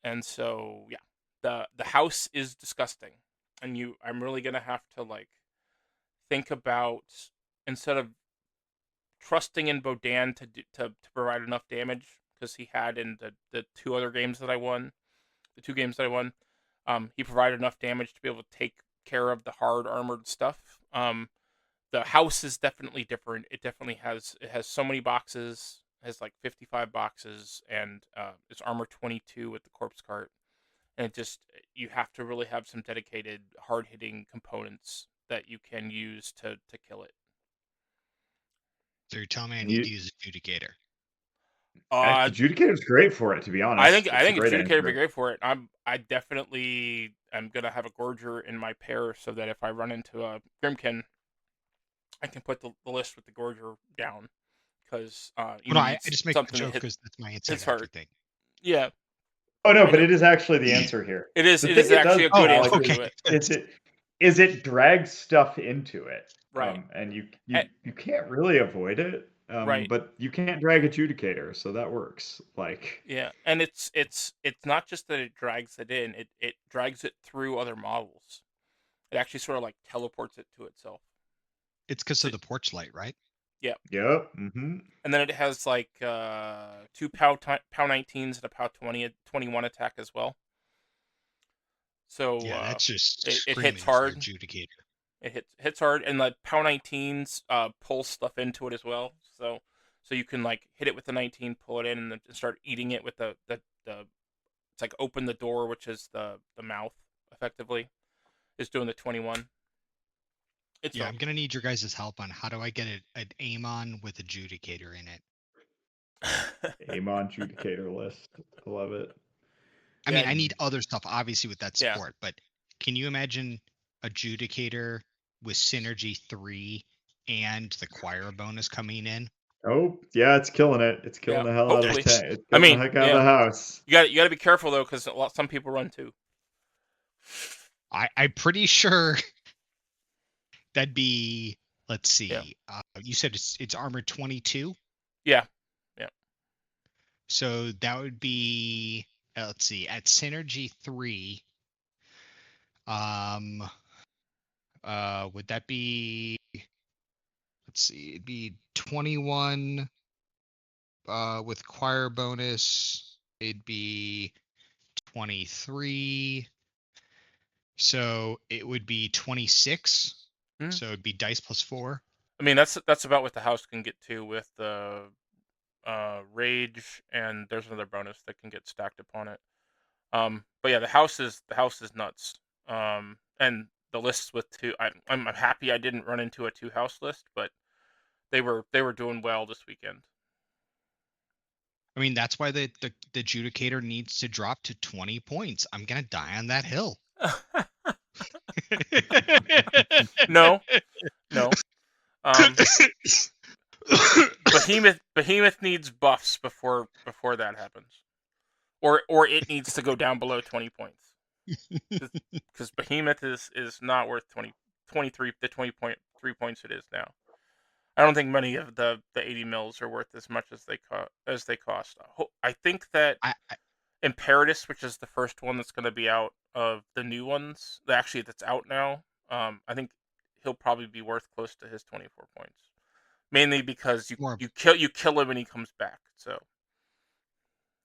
And so yeah, the house is disgusting, and I'm really going to have to like think about, instead of trusting in Bodan to provide enough damage, because he had in the 2 other games that I won, he provided enough damage to be able to take care of the hard armored stuff. The house is definitely different. It has so many boxes. It has like 55 boxes, and it's armor 22 with the corpse cart. And you have to really have some dedicated hard hitting components that you can use to kill it. So you're telling me I need to use Adjudicator? Adjudicator's great for it, to be honest. I think Adjudicator would be great for it. I definitely am gonna have a Gorger in my pair, so that if I run into a Grimkin, I can put the list with the Gorger down, because I just make a joke because that's my insight thing. Yeah. Oh no, but it is actually the answer here. It is actually a good answer to it. It drags stuff into it, right? And you can't really avoid it, right? But you can't drag Adjudicator, so that works. Like, yeah, and it's not just that it drags it in; it drags it through other models. It actually sort of like teleports it to itself. It's because of the porch light, right? Yeah. Yep. Mm-hmm. And then it has like 2 POW 19s and a POW 21 attack as well. So yeah, that's just it hits hard. Adjudicator. It hits hard, and the POW 19s pull stuff into it as well. So you can like hit it with the 19, pull it in, and then start eating it with the it's like open the door, which is the mouth, effectively, is doing the 21. Yeah, I'm gonna need your guys' help on how do I get an Amon with adjudicator in it. Amon adjudicator list. I love it. I mean, I need other stuff, obviously, with that Yeah. support, but can you imagine adjudicator with synergy 3 and the choir bonus coming in? Oh, yeah, it's killing it. It's killing the hell out of the tank. It's killing the heck out of the house. You got to be careful though, because some people run too. I'm pretty sure that'd be. Let's see. Yeah. You said it's armor 22. Yeah. So that would be. Let's see. At synergy 3. Would that be? Let's see. It'd be 21. With choir bonus, it'd be 23. So it would be 26. So it'd be dice plus 4. I mean, that's about what the house can get to with the rage, and there's another bonus that can get stacked upon it. But yeah, the house is nuts. And the lists with 2, I'm happy I didn't run into a 2-house list, but they were doing well this weekend. I mean, that's why the adjudicator needs to drop to 20 points. I'm gonna die on that hill. No. Behemoth needs buffs before that happens, or it needs to go down below 20 points, because Behemoth is not worth 23 points it is now. I don't think many of the 80 mils are worth as much as they cost. I think that Imperatus, which is the first one that's going to be out of the new ones, that's out now. I think he'll probably be worth close to his 24 points, mainly because you kill him and he comes back. So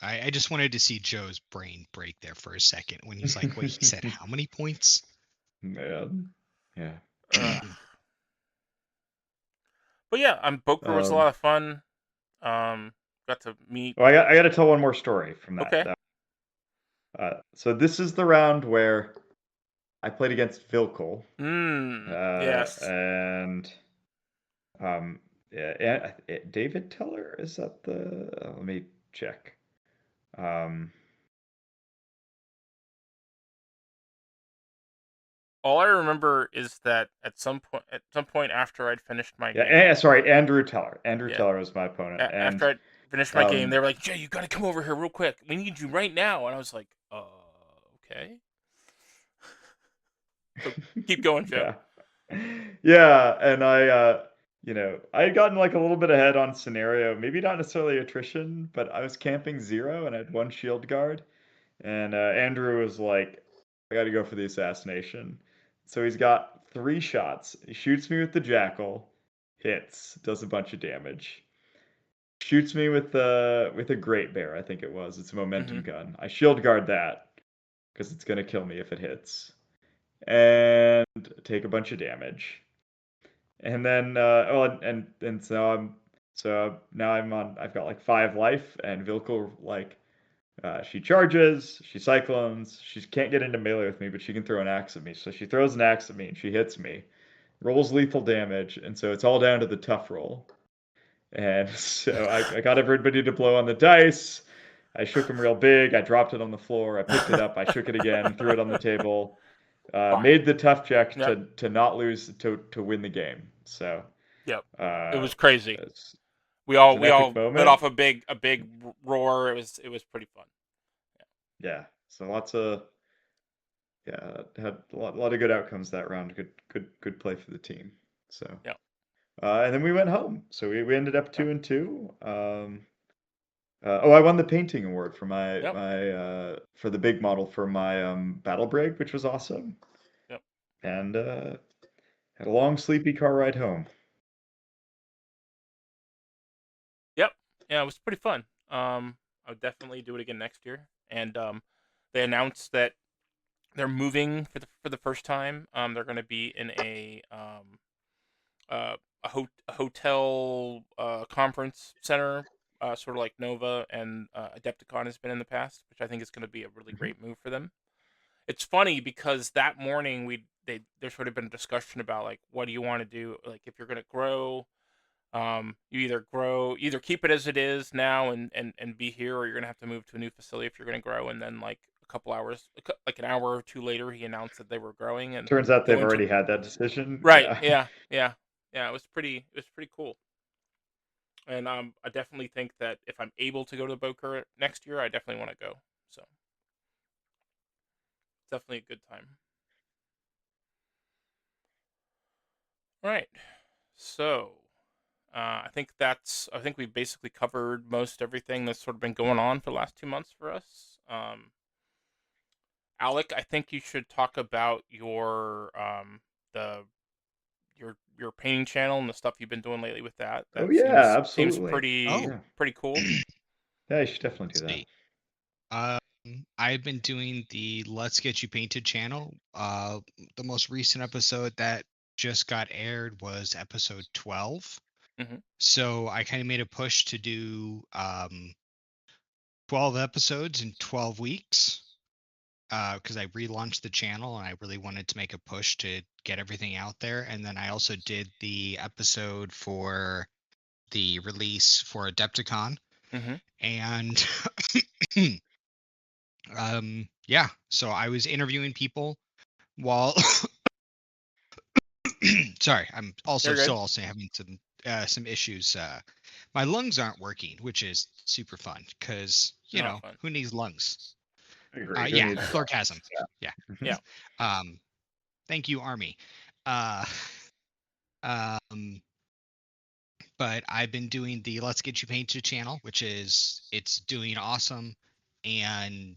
I just wanted to see Joe's brain break there for a second when he's like, "Wait, he said how many points?" Man, yeah. But yeah, Bokur was a lot of fun. Got to meet. Well, I got to tell one more story from that. Okay. So this is the round where I played against Vilkel. Yes. And David Teller, is that the? Let me check. All I remember is that at some point after I'd finished my game. Andrew Teller. Teller was my opponent. After I'd finished my game, they were like, "Jay, you got to come over here real quick. We need you right now." And I was like, okay. So keep going, Joe. Yeah, and I had gotten like a little bit ahead on scenario, maybe not necessarily attrition, but I was camping 0 and I had 1 shield guard, and Andrew was like, I got to go for the assassination. So he's got 3 shots. He shoots me with the jackal, hits, does a bunch of damage. Shoots me with a great bear, I think it was. It's a momentum gun. I shield guard that because it's gonna kill me if it hits, and take a bunch of damage. And then so now I've got like 5 life, and Vilkel she charges, she cyclones, she can't get into melee with me, but she can throw an axe at me. So she throws an axe at me and she hits me, rolls lethal damage, and so it's all down to the tough roll. And so I got everybody to blow on the dice. I shook them real big. I dropped it on the floor. I picked it up. I shook it again, threw it on the table. Made the tough check to not lose to win the game. So it was crazy. We all let off a big roar. It was pretty fun. Yeah. So lots of had a lot of good outcomes that round. Good play for the team. So and then we went home. So we ended up 2-2. I won the painting award for my for the big model for my battle brig, which was awesome. Yep. And had a long sleepy car ride home. Yep. Yeah, it was pretty fun. I would definitely do it again next year. And they announced that they're moving for the first time. They're going to be in a hotel conference center sort of like Nova and Adepticon has been in the past, which I think is going to be a really Mhm. great move for them. It's funny because that morning there's sort of been a discussion about like what do you want to do, like if you're going to grow, you either keep it as it is now and be here, or you're going to have to move to a new facility if you're going to grow. And then like a couple hours, like an hour or two later, he announced that they were growing and Turns out they've going to already had that decision. right. Yeah. Yeah. It was pretty cool. And I definitely think that if I'm able to go to the Bokur next year, I definitely want to go. So it's definitely a good time. All right. So I think we've basically covered most everything that's sort of been going on for the last 2 months for us. Alec, I think you should talk about the your painting channel and the stuff you've been doing lately with that. Oh That yeah, seems absolutely. Oh, Yeah. pretty cool. Yeah, you should definitely do let's that. see. I've been doing the Let's Get You Painted channel. The most recent episode that just got aired was episode 12. Mhm. So I kind of made a push to do 12 episodes in 12 weeks because I relaunched the channel and I really wanted to make a push to get everything out there. And then I also did the episode for the release for Adepticon. Mhm. And yeah, so I was interviewing people while sorry, I'm also You're good. still also having some issues. My lungs aren't working, which is super fun because Not fun. who needs lungs? I agree. Who Yeah, needs Thorgasm. Yeah. Yeah. Thank you, Army. Uh, um, but I've been doing the Let's Get You Painted channel, which it's doing awesome, and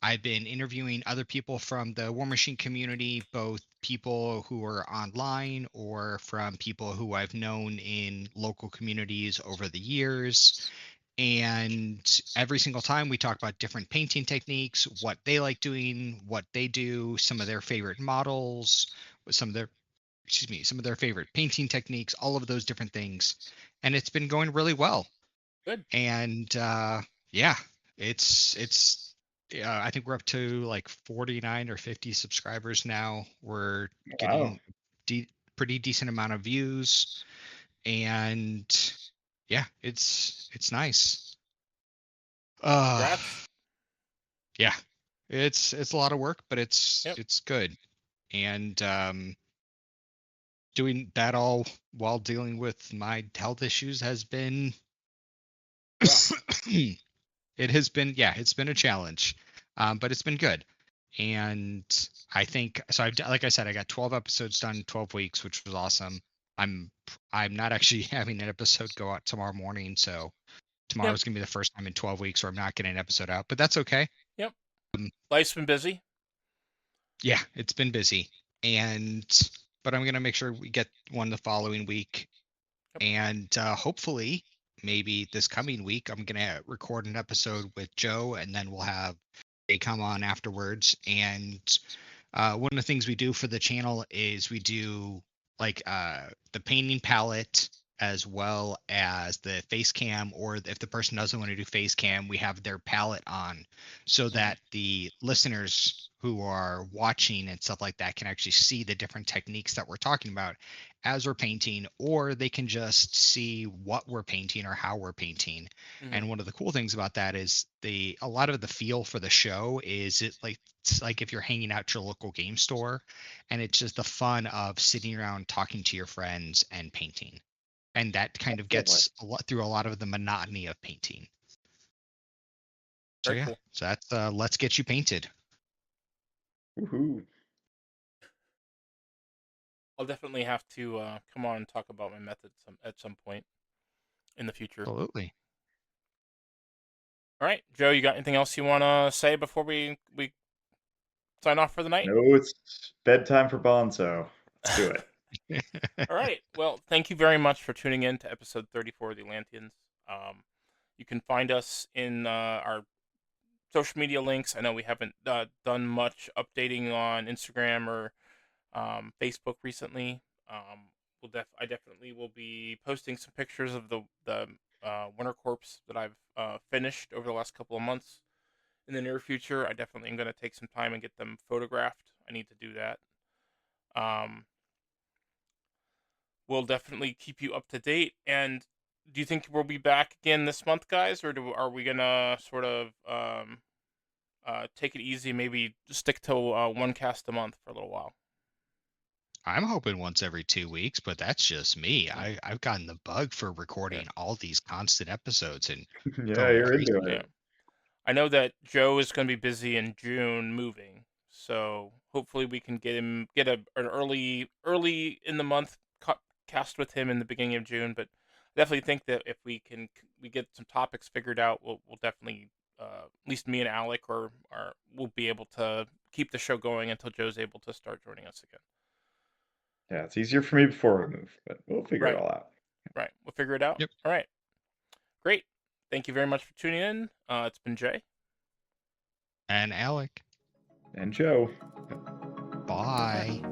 I've been interviewing other people from the Warmachine community, both people who are online or from people who I've known in local communities over the years. And every single time we talk about different painting techniques, what they like doing, what they do, some of their favorite models, some of their some of their favorite painting techniques, all of those different things. And it's been going really well. Good. And yeah, it's I think we're up to like 49 or 50 subscribers now. We're Wow. getting pretty decent amount of views, and yeah, it's nice. Congrats. Yeah, it's a lot of work, but Yep. it's good. And doing that all while dealing with my health issues has been it has been, yeah, it's been a challenge, but it's been good. And I think so. Like I said, I got 12 episodes done in 12 weeks, which was awesome. I'm I'm not actually having an episode go out tomorrow morning, so Yep. tomorrow's gonna be the first time in 12 weeks where I'm not getting an episode out, but that's okay. Yep. Um, Life's been busy. yeah, it's been busy, and but I'm gonna make sure we get one the following week, Yep. and hopefully maybe this coming week I'm gonna record an episode with Joe, and then we'll have they come on afterwards. And one of the things we do for the channel is we do like the painting palette as well as the face cam, or if the person doesn't want to do face cam, we have their palette on so that the listeners who are watching and stuff like that can actually see the different techniques that we're talking about as we're painting, or they can just see what we're painting or how we're painting. Mhm. And one of the cool things about that is a lot of the feel for the show is it's like if you're hanging out at your local game store, and it's just the fun of sitting around talking to your friends and painting. And that kind of Definitely. gets a lot through a lot of the monotony of painting. So Very yeah, cool. so that's Let's Get You Painted. Woohoo. I'll definitely have to come on and talk about my methods at some point in the future. Absolutely. All right, Joe, you got anything else you want to say before we sign off for the night? No, it's bedtime for Bonzo. Let's do it. All right. Well, thank you very much for tuning in to episode 34 of the Atlanteans. You can find us in our social media links. I know we haven't done much updating on Instagram or Facebook recently. I definitely will be posting some pictures of the Winter Corps that I've finished over the last couple of months. In the near future, I definitely am going to take some time and get them photographed. I need to do that. We'll definitely keep you up to date. And do you think we'll be back again this month, guys, or are we gonna sort of take it easy? Maybe stick to one cast a month for a little while. I'm hoping once every 2 weeks, but that's just me. I've gotten the bug for recording all these constant episodes and Yeah, going you're crazy. into Yeah. it. I know that Joe is going to be busy in June moving, so hopefully we can get an early in the month cast with him in the beginning of June. But I definitely think that if we get some topics figured out, we'll definitely at least me and Alec we'll be able to keep the show going until Joe's able to start joining us again. Yeah, it's easier for me before we move, but we'll figure it Right. all out. Right, we'll figure it out. Yep. All right, great. Thank you very much for tuning in. It's been Jay And Alec, And Joe. bye.